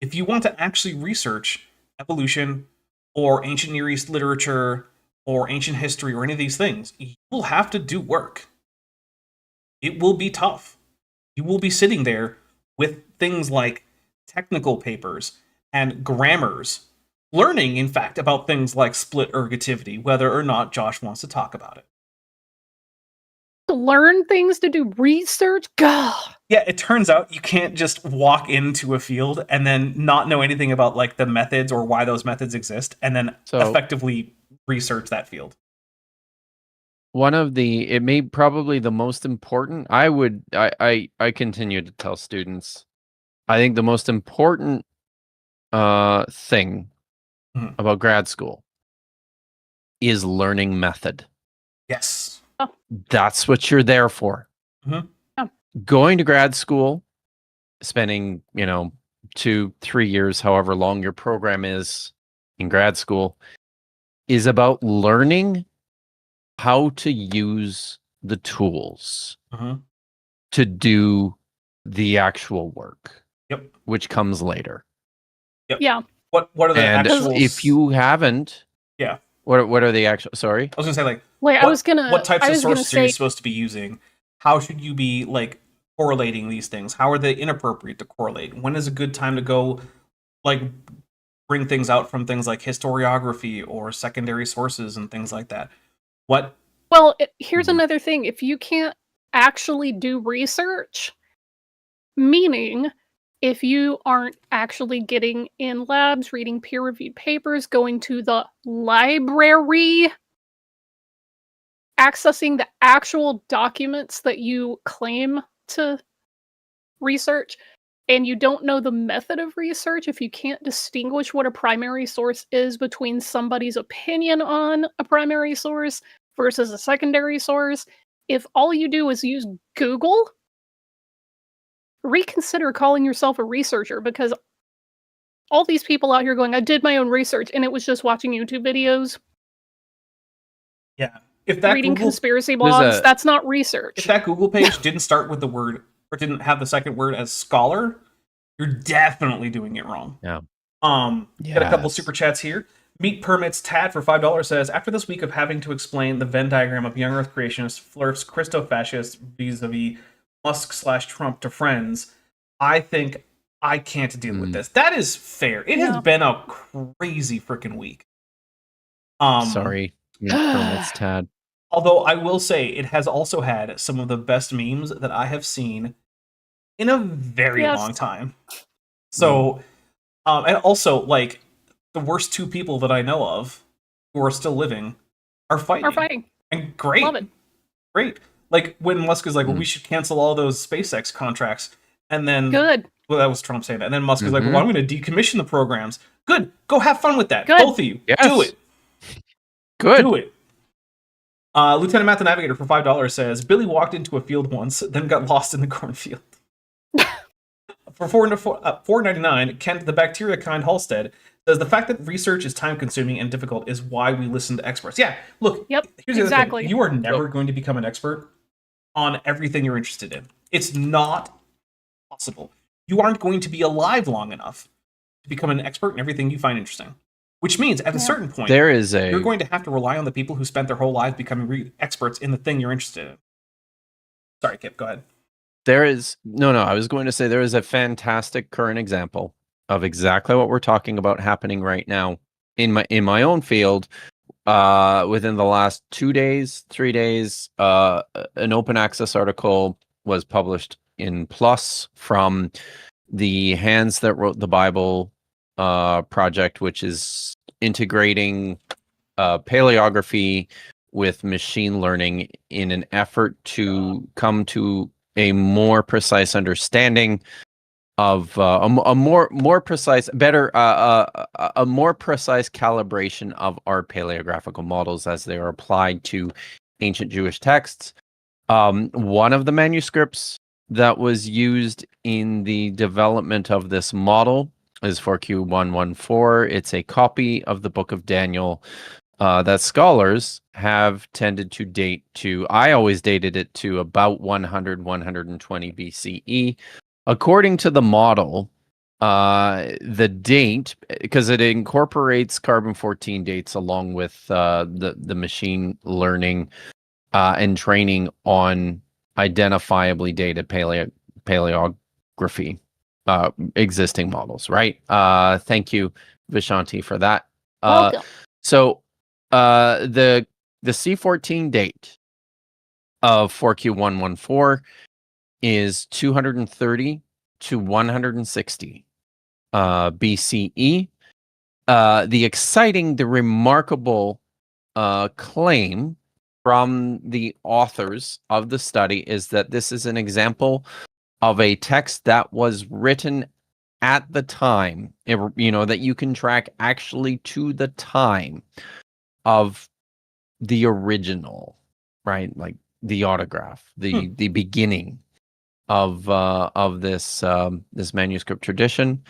If you want to actually research evolution or ancient Near East literature or ancient history or any of these things, you will have to do work. It will be tough. You will be sitting there with things like technical papers and grammars, learning, in fact, about things like split ergativity, whether or not Josh wants to talk about it. To learn things, to do research? God. Yeah, it turns out you can't just walk into a field and then not know anything about like the methods or why those methods exist and then effectively research that field. It may probably the most important, I continue to tell students, I think the most important thing about grad school is learning method. Yes. That's what you're there for. Mm-hmm. Going to grad school, spending, 2-3 years, however long your program is in grad school, is about learning how to use the tools to do the actual work. Yep. Which comes later. Yep. Yeah. What are the actual? If you haven't, what are the actual? Sorry, I was gonna say what types of sources are you supposed to be using? How should you be like correlating these things? How are they inappropriate to correlate? When is a good time to go, like, bring things out from things like historiography or secondary sources and things like that? What? Well, here's another thing. If you can't actually do research, meaning if you aren't actually getting in labs, reading peer-reviewed papers, going to the library, accessing the actual documents that you claim to research, and you don't know the method of research, if you can't distinguish what a primary source is between somebody's opinion on a primary source versus a secondary source, if all you do is use Google, reconsider calling yourself a researcher, because all these people out here going, I did my own research, and it was just watching YouTube videos. Yeah. If that reading Google, conspiracy blogs, that's not research. If that Google page didn't start with the word, or didn't have the second word as scholar, you're definitely doing it wrong. Yeah. Got a couple super chats here. Meat Permits Tad for $5 says, after this week of having to explain the Venn diagram of young Earth creationists, flirts, Christo-fascists vis-a-vis Musk/Trump to friends, I think I can't deal with this. That is fair. It has been a crazy freaking week. Sorry, Meat Permits Tad. Although I will say it has also had some of the best memes that I have seen in a very long time. So, and also, like, the worst two people that I know of who are still living are fighting. And great. Love it. Great. Like, when Musk is like, well, we should cancel all those SpaceX contracts. And then... Good. Well, that was Trump saying that. And then Musk is like, well, I'm going to decommission the programs. Good. Go have fun with that. Good. Both of you. Yes. Do it. Good. Do it. Lieutenant Matt the Navigator for $5 says, Billy walked into a field once, then got lost in the cornfield. For $4.99, Kent the Bacteria Kind Halstead says, the fact that research is time-consuming and difficult is why we listen to experts. Yeah, look, here's the other thing. You are never going to become an expert on everything you're interested in. It's not possible. You aren't going to be alive long enough to become an expert in everything you find interesting. Which means, at a certain point, you're going to have to rely on the people who spent their whole lives becoming experts in the thing you're interested in. Sorry, Kip, go ahead. I was going to say there is a fantastic current example of exactly what we're talking about happening right now in my own field. Within the last 2 days, 3 days, an open access article was published in PLOS from the Hands That Wrote the Bible project, which is integrating paleography with machine learning in an effort to come to a more precise understanding of a more precise calibration of our paleographical models as they are applied to ancient Jewish texts. One of the manuscripts that was used in the development of this model is 4Q114. It's a copy of the Book of Daniel that scholars have tended to date to. I always dated it to about 100, 120 BCE. According to the model, the date, because it incorporates carbon-14 dates along with the machine learning and training on identifiably dated paleography existing models, right? Thank you, Vishanti, for that. So the C14 date of 4Q114 is 230 to 160 BCE. The remarkable claim from the authors of the study is that this is an example of a text that was written at the time, that you can track actually to the time of the original, right? Like the autograph, the beginning of this manuscript tradition.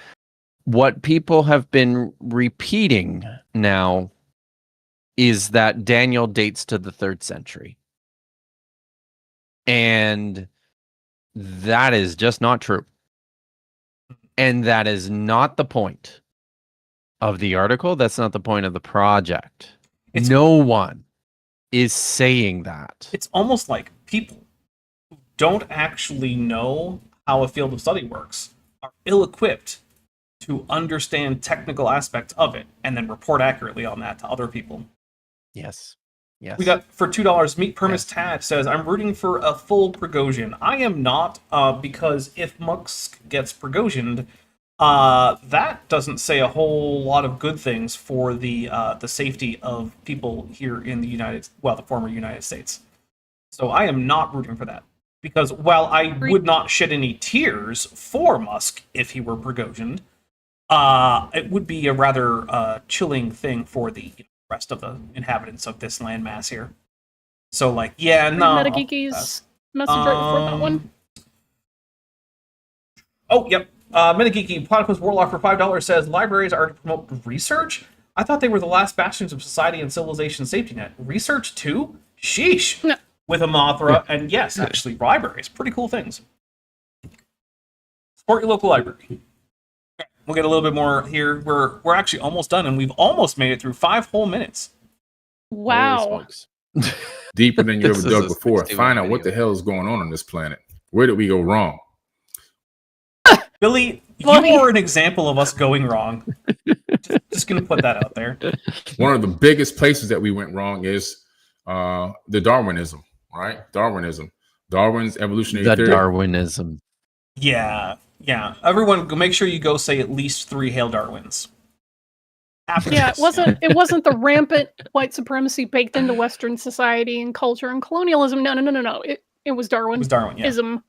What people have been repeating now is that Daniel dates to the 3rd century. And that is just not true. And that is not the point of the article. That's not the point of the project. No one is saying that. It's almost like people who don't actually know how a field of study works are ill-equipped to understand technical aspects of it and then report accurately on that to other people. Yes. Yes. We got for $2. Meat Permis Tad says, "I'm rooting for a full Prigozhin." I am not, because if Musk gets Prigozhined, that doesn't say a whole lot of good things for the safety of people here in the former United States. So I am not rooting for that. Because while I would not shed any tears for Musk if he were Prigozhined, it would be a rather chilling thing for the rest of the inhabitants of this landmass here. So, like, yeah, no. Metageeky's message right before that one. Oh, yep. Metageeky Platypus Warlock for $5 says, "Libraries are to promote research? I thought they were the last bastions of society and civilization safety net. Research too? Sheesh." No. With a Mothra, and yes, actually, libraries. Pretty cool things. Support your local library. We'll get a little bit more here. We're actually almost done, and we've almost made it through 5 whole minutes. Wow. Deeper than you ever This dug is a before. 60-minute Find out what the video. hell is going on this planet. Where did we go wrong? Billy, Funny. you are an example of us going wrong. Just gonna put that out there. One of the biggest places that we went wrong is the Darwinism, right? Darwin's evolutionary The theory. Darwinism. Yeah. Everyone, go make sure you go say at least 3 Hail Darwins. After Yeah, this. it wasn't the rampant white supremacy baked into Western society and culture and colonialism. No. It was Darwin. It was Darwin, yeah. Ism.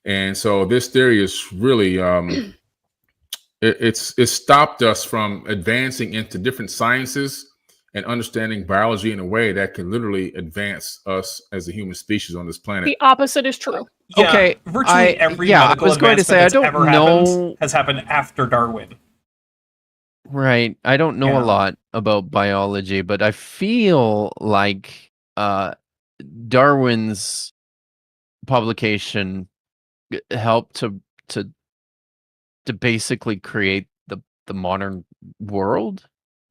And so this theory is really it's stopped us from advancing into different sciences and understanding biology in a way that can literally advance us as a human species on this planet. The opposite is true. Yeah, Okay, virtually every I medical was going to advancement say, I that's don't ever know. happened has happened after Darwin. Right. I don't know Yeah. a lot about biology, but I feel like Darwin's publication helped to basically create the modern world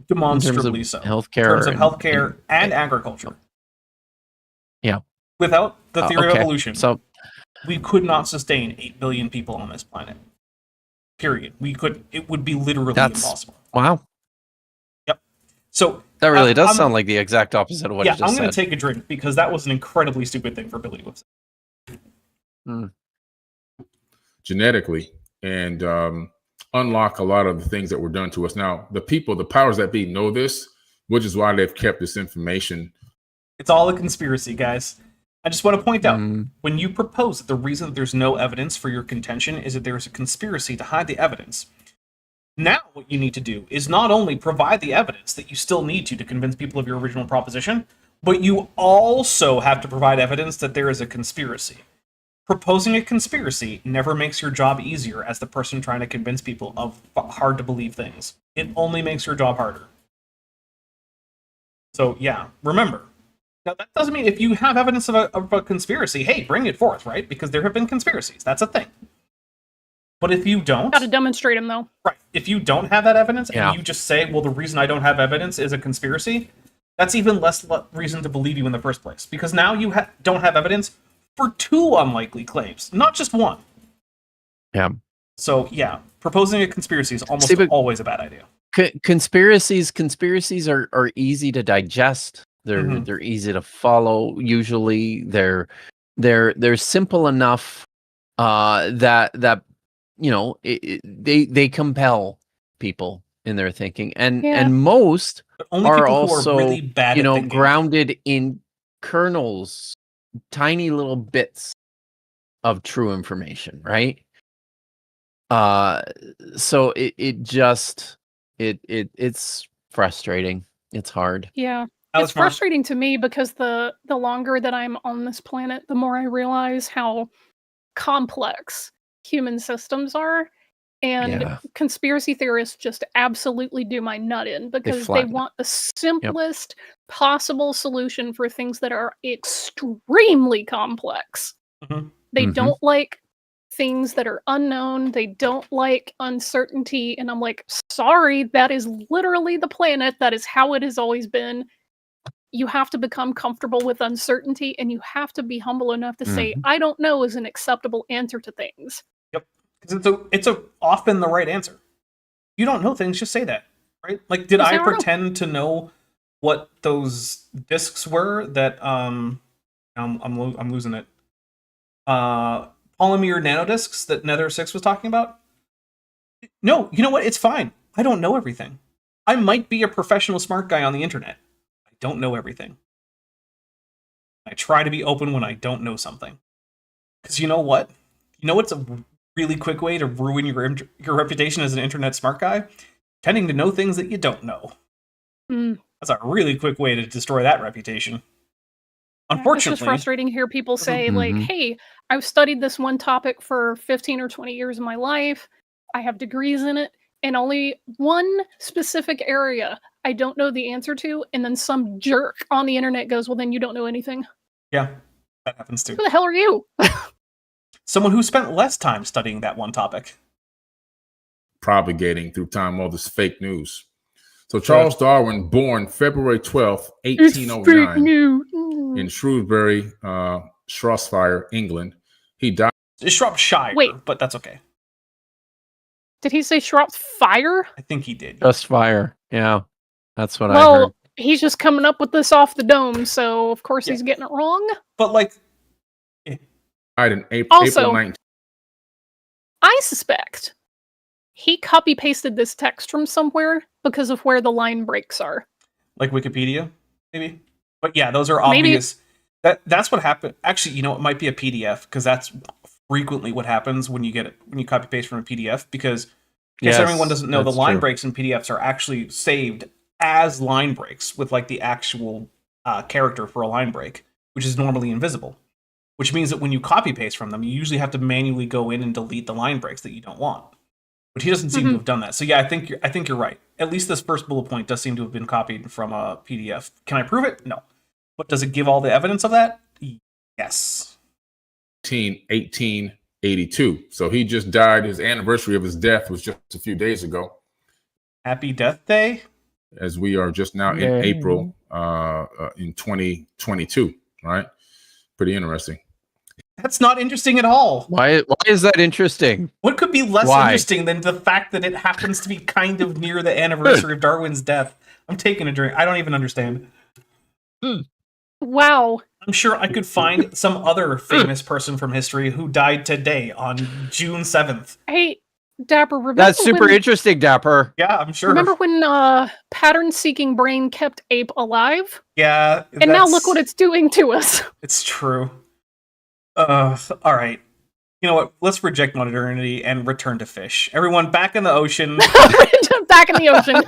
Demonstrably so. healthcare. In terms of healthcare and agriculture. Yeah. Without the theory of okay. evolution, So we could not sustain 8 billion people on this planet. Period. It would be literally impossible. wow. Yep. So That really does sound like the exact opposite of what yeah, I just I'm going said. to take a drink because that was an incredibly stupid thing for Billy to say. Genetically and unlock a lot of the things that were done to us. Now, the powers that be know this, which is why they've kept this information. It's all a conspiracy, guys. I just want to point out, Mm. when you propose that the reason that there's no evidence for your contention is that there's a conspiracy to hide the evidence, now what you need to do is not only provide the evidence that you still need to convince people of your original proposition, but you also have to provide evidence that there is a conspiracy. Proposing a conspiracy never makes your job easier as the person trying to convince people of hard-to-believe things. It only makes your job harder. So, yeah, remember. Now, that doesn't mean if you have evidence of a conspiracy, hey, bring it forth, right? Because there have been conspiracies. That's a thing. But if you don't... Got to demonstrate them, though. Right. If you don't have that evidence, Yeah. and you just say, well, the reason I don't have evidence is a conspiracy, that's even less reason to believe you in the first place. Because now you don't have evidence for 2 unlikely claims, not just 1. Yeah. So, yeah, proposing a conspiracy is almost always a bad idea. Conspiracies are easy to digest. They're easy to follow. Usually, they're simple enough that they compel people in their thinking, and most But only are people who also are really bad at thinking. grounded in kernels, tiny little bits of true information, right? So it's frustrating. It's hard. Yeah. Alex It's frustrating to me because the longer that I'm on this planet, the more I realize how complex human systems are. And Yeah. conspiracy theorists just absolutely do my nut in because they flatten it. want the simplest possible solution for things that are extremely complex. They don't like things that are unknown. They don't like uncertainty. And I'm like, sorry, that is literally the planet. That is how it has always been. you have to become comfortable with uncertainty, and you have to be humble enough to say, I don't know is an acceptable answer to things. Yep. Because it's often the right answer. You don't know things, just say that. Right? Like, did I pretend to know what those discs were that I'm losing it. Polymer nanodiscs that Nether 6 was talking about? No, you know what? It's fine. I don't know everything. I might be a professional smart guy on the internet. I don't know everything. I try to be open when I don't know something. Because you know what? You know what's a really quick way to ruin your reputation as an internet smart guy? Tending to know things that you don't know. That's a really quick way to destroy that reputation. Unfortunately, it's just frustrating to hear people say, like, hey, I've studied this one topic for 15 or 20 years of my life. I have degrees in it, and only one specific area I don't know the answer to, and then some jerk on the internet goes, well, then you don't know anything. Yeah, that happens too. Who the hell are you? Someone who spent less time studying that one topic. Propagating through time all this fake news. So Charles Darwin, born February 12th, 1809 in Shrewsbury, Shropshire, England. He died. Shropshire, wait, but that's okay. Did he say Shropshire? I think he did. Shropshire, yeah. That's what I heard. Well, he's just coming up with this off the dome, so of course he's getting it wrong. But like, died in April 19th. I suspect he copy-pasted this text from somewhere because of where the line breaks are. Like Wikipedia, maybe? But yeah, those are obvious. That's what happened. Actually, you know, it might be a PDF, because that's frequently what happens when you copy-paste from a PDF, because everyone doesn't know, the line breaks in PDFs are actually saved as line breaks with like the actual character for a line break, which is normally invisible. Which means that when you copy-paste from them, you usually have to manually go in and delete the line breaks that you don't want. But he doesn't seem to have done that. So yeah, I think you're right. At least this first bullet point does seem to have been copied from a PDF. Can I prove it? No. But does it give all the evidence of that? Yes. 1882. So he just died. His anniversary of his death was just a few days ago. Happy Death Day. As we are just now in April in 2022, right? Pretty interesting. That's not interesting at all. Why is that interesting? What could be less interesting than the fact that it happens to be kind of near the anniversary of Darwin's death? I'm taking a drink. I don't even understand. Wow. I'm sure I could find some other famous person from history who died today on June 7th. Hey, Dapper, remember that's super interesting, Dapper. Yeah, I'm sure. Remember when pattern-seeking brain kept ape alive? Yeah. And now look what it's doing to us. It's true. All right. You know what? Let's reject modernity and return to fish. Everyone, back in the ocean. Back in the ocean.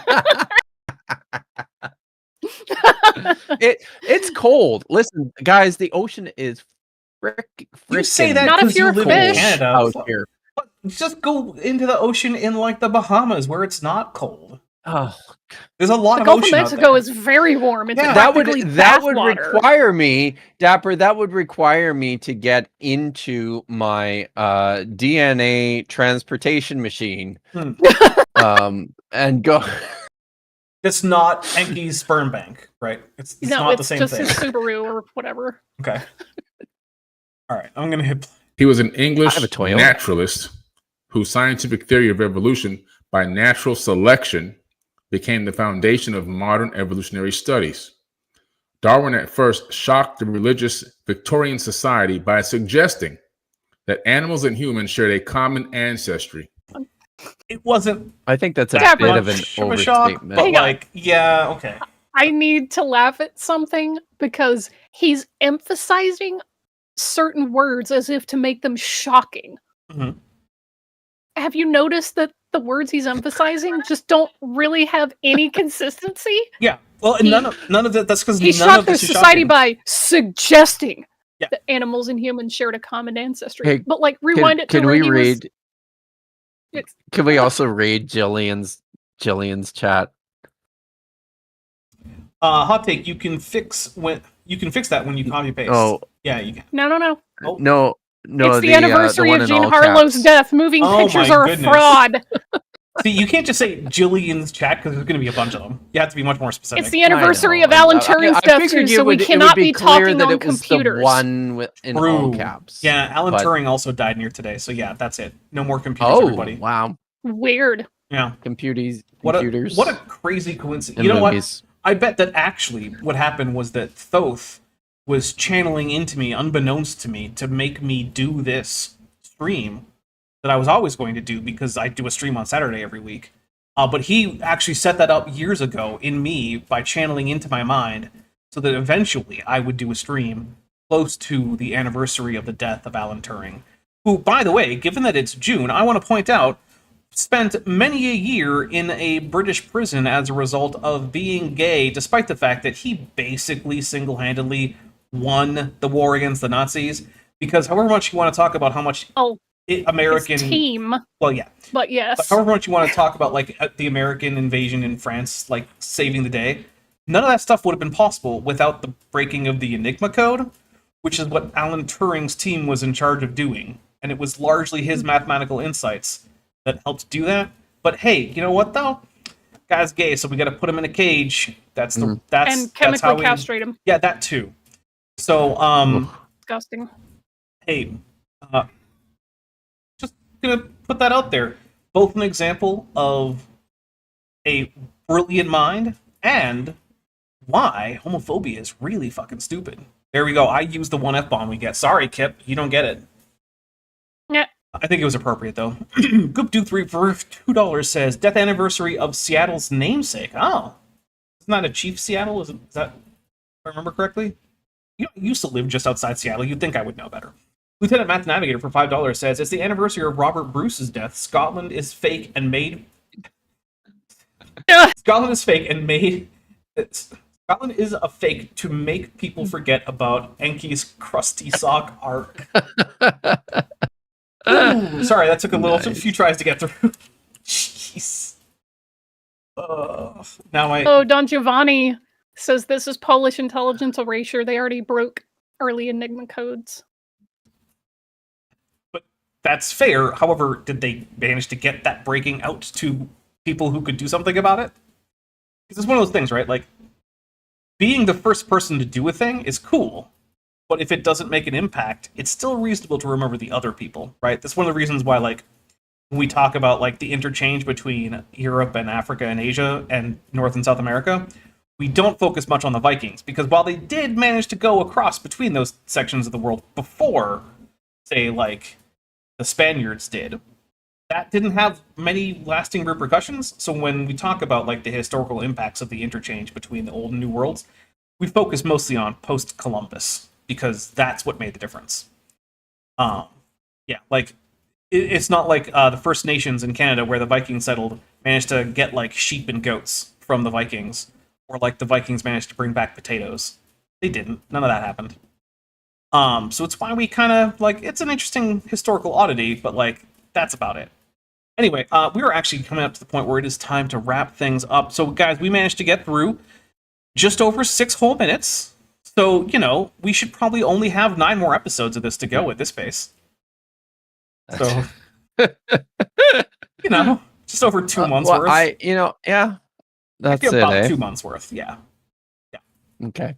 It's cold. Listen, guys, the ocean is you say that not if you're a fish Canada, out here. Just go into the ocean in like the Bahamas where it's not cold. Oh, there's a lot the of Gulf ocean of Mexico is very warm. It's that would require me, Dapper. That would require me to get into my DNA transportation machine, and go. It's not Enki's sperm bank, right? It's not the same thing. It's just his Subaru or whatever. Okay. All right, I'm gonna hit. He was an English naturalist whose scientific theory of evolution by natural selection became the foundation of modern evolutionary studies. Darwin at first shocked the religious Victorian society by suggesting that animals and humans shared a common ancestry. It wasn't. I think that's a bit of an overstatement. But like, yeah, okay. I need to laugh at something because he's emphasizing certain words as if to make them shocking. Mm-hmm. Have you noticed that the words he's emphasizing just don't really have any consistency? Yeah. Well, none of that. That's because he shocked the society by suggesting that animals and humans shared a common ancestry. Hey, but like, rewind it to can where we read? Can we also read Jillian's chat? Hot take. You can fix that when you copy paste. Oh, yeah, you can. No. Oh. No. It's the anniversary of Jean Harlow's death. Moving pictures are a fraud. See, you can't just say Jillian's chat because there's going to be a bunch of them. You have to be much more specific. It's the anniversary of Alan Turing's death too, so we cannot be talking on computers. The one in all caps. Yeah, Alan Turing also died near today, so yeah, that's it. No more computers, everybody. Wow. Weird. Yeah. Computers. What a crazy coincidence. You know what? I bet that actually what happened was that Thoth was channeling into me, unbeknownst to me, to make me do this stream that I was always going to do because I do a stream on Saturday every week. But he actually set that up years ago in me by channeling into my mind so that eventually I would do a stream close to the anniversary of the death of Alan Turing, who, by the way, given that it's June, I want to point out, spent many a year in a British prison as a result of being gay, despite the fact that he basically single-handedly won the war against the Nazis. Because however much you want to talk about how much American his team, well, yeah, but yes, but however much you want to talk about like the American invasion in France, like saving the day, none of that stuff would have been possible without the breaking of the Enigma code, which is what Alan Turing's team was in charge of doing, and it was largely his mathematical insights that helped do that. But hey, you know what though? Guy's gay, so we got to put him in a cage. That's and chemically castrate him. Yeah, that too. So disgusting. Hey, just gonna put that out there. Both an example of a brilliant mind and why homophobia is really fucking stupid. There we go. I used the one F-bomb we get. Sorry, Kip, you don't get it. Yeah. I think it was appropriate, though. Goop23 for $2 says, death anniversary of Seattle's namesake. Oh. Isn't that a Chief Seattle? Is that, if I remember correctly? You used to live just outside Seattle. You'd think I would know better. Lieutenant Math Navigator for $5 says, it's the anniversary of Robert Bruce's death. Scotland is fake and made... Scotland is fake and made... Scotland is a fake to make people forget about Enki's crusty sock arc. Ooh, sorry, that took a few tries to get through. Jeez. Don Giovanni says this is Polish intelligence erasure. They already broke early Enigma codes. But that's fair. However, did they manage to get that breaking out to people who could do something about it? Because it's one of those things, right? Like, being the first person to do a thing is cool. But if it doesn't make an impact, it's still reasonable to remember the other people, right? That's one of the reasons why, like, when we talk about, like, the interchange between Europe and Africa and Asia and North and South America, we don't focus much on the Vikings, because while they did manage to go across between those sections of the world before, say, like, the Spaniards did, that didn't have many lasting repercussions. So when we talk about, like, the historical impacts of the interchange between the Old and New Worlds, we focus mostly on post-Columbus, because that's what made the difference. Yeah, like, it's not like the First Nations in Canada, where the Vikings settled, managed to get, like, sheep and goats from the Vikings, or, like, the Vikings managed to bring back potatoes. They didn't. None of that happened. So it's why we kind of, like, it's an interesting historical oddity, but, like, that's about it. Anyway, we are actually coming up to the point where it is time to wrap things up. So, guys, we managed to get through just over 6 whole minutes. So, you know, we should probably only have 9 more episodes of this to go at this pace. So, you know, just over 2 months worth. That's it. About 2 months worth, yeah. Okay.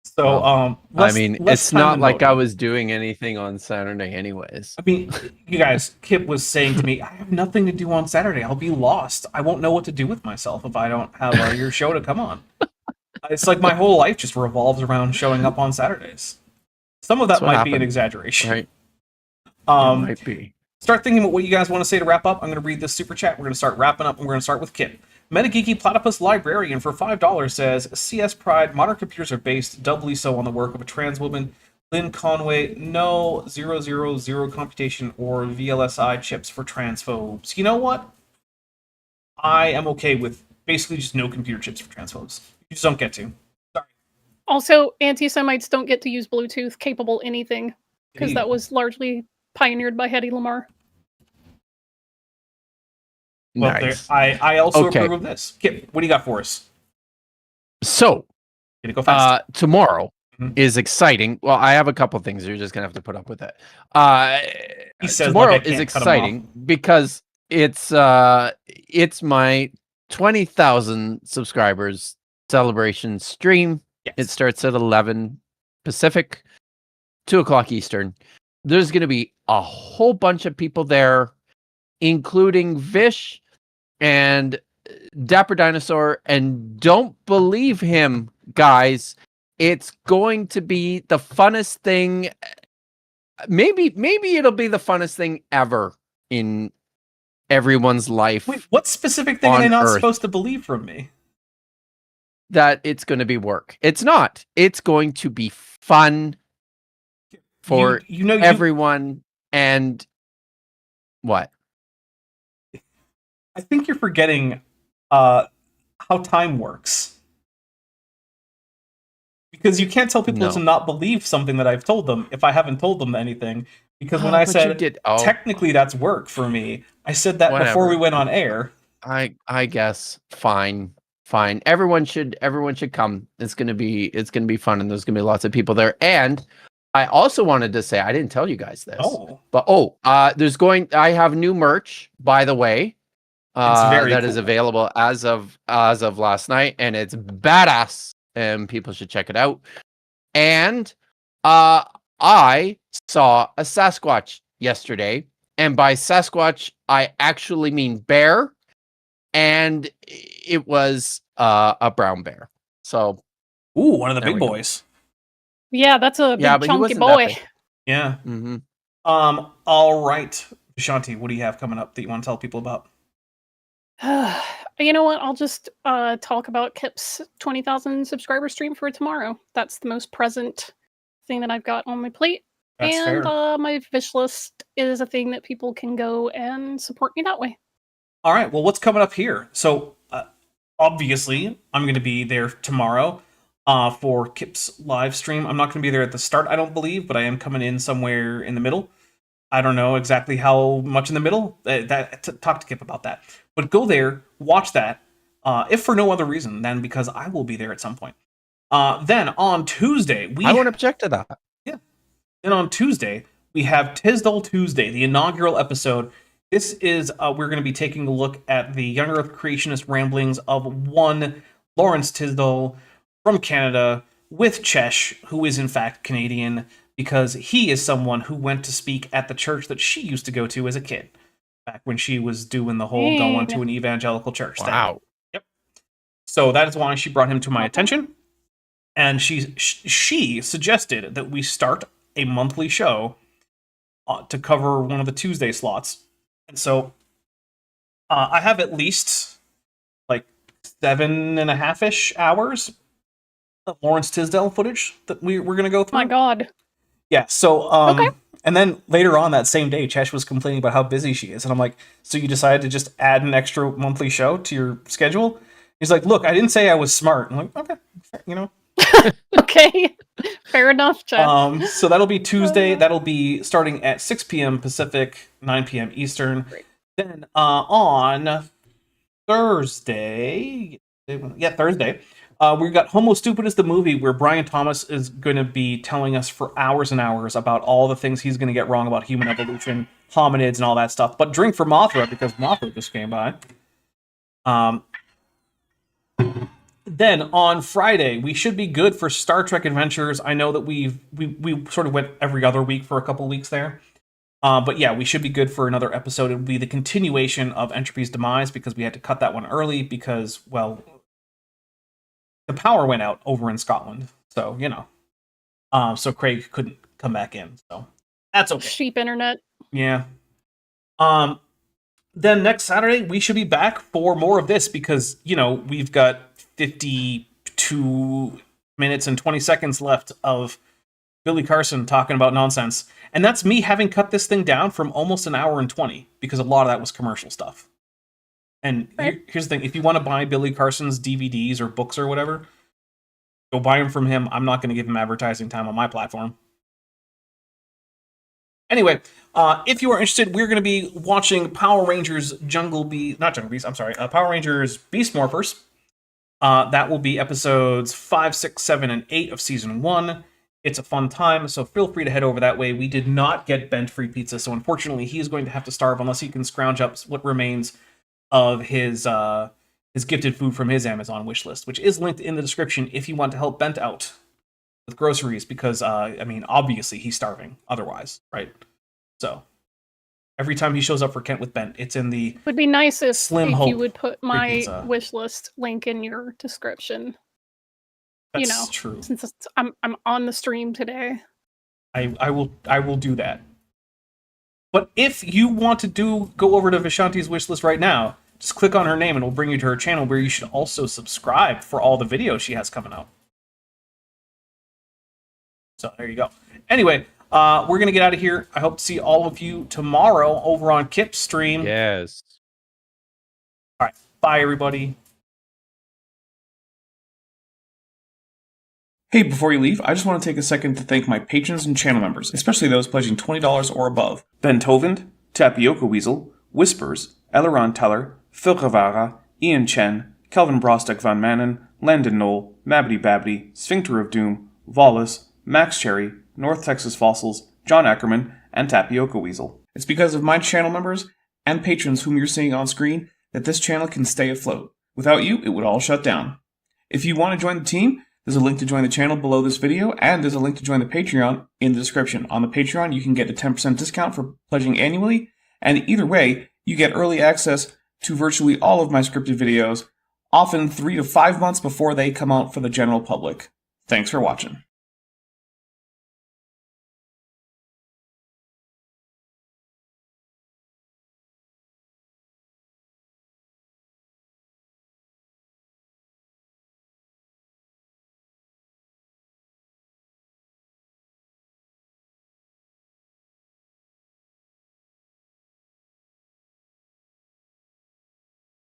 So, it's not like I was doing anything on Saturday, anyways. I mean, you guys, Kip was saying to me, I have nothing to do on Saturday. I'll be lost. I won't know what to do with myself if I don't have your show to come on. It's like my whole life just revolves around showing up on Saturdays. Some of that might be an exaggeration. Right. Might be. Start thinking about what you guys want to say to wrap up. I'm going to read this super chat. We're going to start wrapping up, and we're going to start with Kip. Metageeky Platypus Librarian for $5 says, CS Pride, modern computers are based doubly so on the work of a trans woman. Lynn Conway, no 000 computation or VLSI chips for transphobes. You know what? I am okay with basically just no computer chips for transphobes. You just don't get to. Sorry. Also, anti-Semites don't get to use Bluetooth capable anything, because that was largely pioneered by Hedy Lamarr. Well, nice. I also approve of this. Kip, what do you got for us? So, go fast. Tomorrow is exciting. Well, I have a couple things. You're just going to have to put up with it. He says tomorrow is exciting because it's my 20,000 subscribers celebration stream. Yes. It starts at 11 Pacific, 2 o'clock Eastern. There's going to be a whole bunch of people there, including Vish and Dapper Dinosaur. And don't believe him, guys. It's going to be the funnest thing. Maybe it'll be the funnest thing ever in everyone's life. Wait, what specific thing are they not supposed to believe from me? That it's going to be work. It's not. It's going to be fun for everyone. And what? I think you're forgetting how time works. Because you can't tell people to not believe something that I've told them if I haven't told them anything. Because when I said technically that's work for me, I said that before we went on air. I guess fine. Everyone should come. It's gonna be fun, and there's gonna be lots of people there. And I also wanted to say, I didn't tell you guys this. But I have new merch, by the way. That is available as of last night, and it's badass. And people should check it out. And I saw a Sasquatch yesterday, and by Sasquatch I actually mean bear, and it was a brown bear. So, one of the big boys. Yeah, that's a big chunky boy. Yeah. Mm-hmm. All right, Shanti, what do you have coming up that you want to tell people about? You know what? I'll just talk about Kip's 20,000 subscriber stream for tomorrow. That's the most present thing that I've got on my plate. That's and fair. My wish list is a thing that people can go and support me that way. All right. Well, what's coming up here? So, obviously, I'm going to be there tomorrow for Kip's live stream. I'm not going to be there at the start, I don't believe, but I am coming in somewhere in the middle. I don't know exactly how much in the middle. Talk to Kip about that. But go there, watch that, if for no other reason than because I will be there at some point. Then on Tuesday, I won't object to that. Yeah. Then on Tuesday, we have Tisdale Tuesday, the inaugural episode. This is, we're going to be taking a look at the young earth creationist ramblings of one Lawrence Tisdale from Canada with Chesh, who is in fact Canadian, because he is someone who went to speak at the church that she used to go to as a kid. Back when she was doing the whole going to an evangelical church thing. Wow. Yep. So that is why she brought him to my attention. And she suggested that we start a monthly show to cover one of the Tuesday slots. And so I have at least like 7.5-ish hours of Lawrence Tisdale footage that we're going to go through. My God. Yeah, so okay. And then later on that same day, Chesh was complaining about how busy she is. And I'm like, so you decided to just add an extra monthly show to your schedule? He's like, look, I didn't say I was smart. I'm like, okay, you know. Okay, fair enough, Chesh. So that'll be Tuesday. That'll be starting at 6 p.m. Pacific, 9 p.m. Eastern. Great. Then on Thursday, we've got Homo Stupidus, the movie, where Brian Thomas is going to be telling us for hours and hours about all the things he's going to get wrong about human evolution, hominids, and all that stuff. But drink for Mothra, because Mothra just came by. Then on Friday, we should be good for Star Trek Adventures. I know that we sort of went every other week for a couple weeks there. But yeah, we should be good for another episode. It will be the continuation of Entropy's Demise, because we had to cut that one early because, well, the power went out over in Scotland, so you know. So Craig couldn't come back in, so that's okay. Cheap internet. Yeah. Then next Saturday we should be back for more of this, because you know we've got 52 minutes and 20 seconds left of Billy Carson talking about nonsense, and that's me having cut this thing down from almost an hour and 20 because a lot of that was commercial stuff. And here's the thing, if you want to buy Billy Carson's DVDs or books or whatever, go buy them from him. I'm not going to give him advertising time on my platform. Anyway, if you are interested, we're going to be watching Power Rangers Power Rangers Beast Morphers. That will be episodes 5, 6, 7, and 8 of Season 1. It's a fun time, so feel free to head over that way. We did not get Bent free pizza, so unfortunately he is going to have to starve unless he can scrounge up what remains of his gifted food from his Amazon wish list, which is linked in the description if you want to help Bent out with groceries, because I mean, obviously he's starving otherwise, right? So every time he shows up for Kent with Bent, it's in the Would be nice if hope you would put my pizza. wish list link in your description. That's true. Since I'm on the stream today. I will do that. But if you want to go over to Vishanti's wish list right now, just click on her name and it'll bring you to her channel, where you should also subscribe for all the videos she has coming out. So there you go. Anyway, we're going to get out of here. I hope to see all of you tomorrow over on Kip's stream. Yes. All right. Bye, everybody. Hey, before you leave, I just want to take a second to thank my patrons and channel members, especially those pledging $20 or above. Ben Tovind, Tapioca Weasel, Whispers, Eleron Teller, Phil Rivara, Ian Chen, Kelvin Brostek Van Manen, Landon Knoll, Mabbity Babbity, Sphincter of Doom, Wallace, Max Cherry, North Texas Fossils, John Ackerman, and Tapioca Weasel. It's because of my channel members and patrons whom you're seeing on screen that this channel can stay afloat. Without you, it would all shut down. If you want to join the team, there's a link to join the channel below this video, and there's a link to join the Patreon in the description. On the Patreon, you can get a 10% discount for pledging annually, and either way, you get early access to virtually all of my scripted videos, often 3 to 5 months before they come out for the general public. Thanks for watching.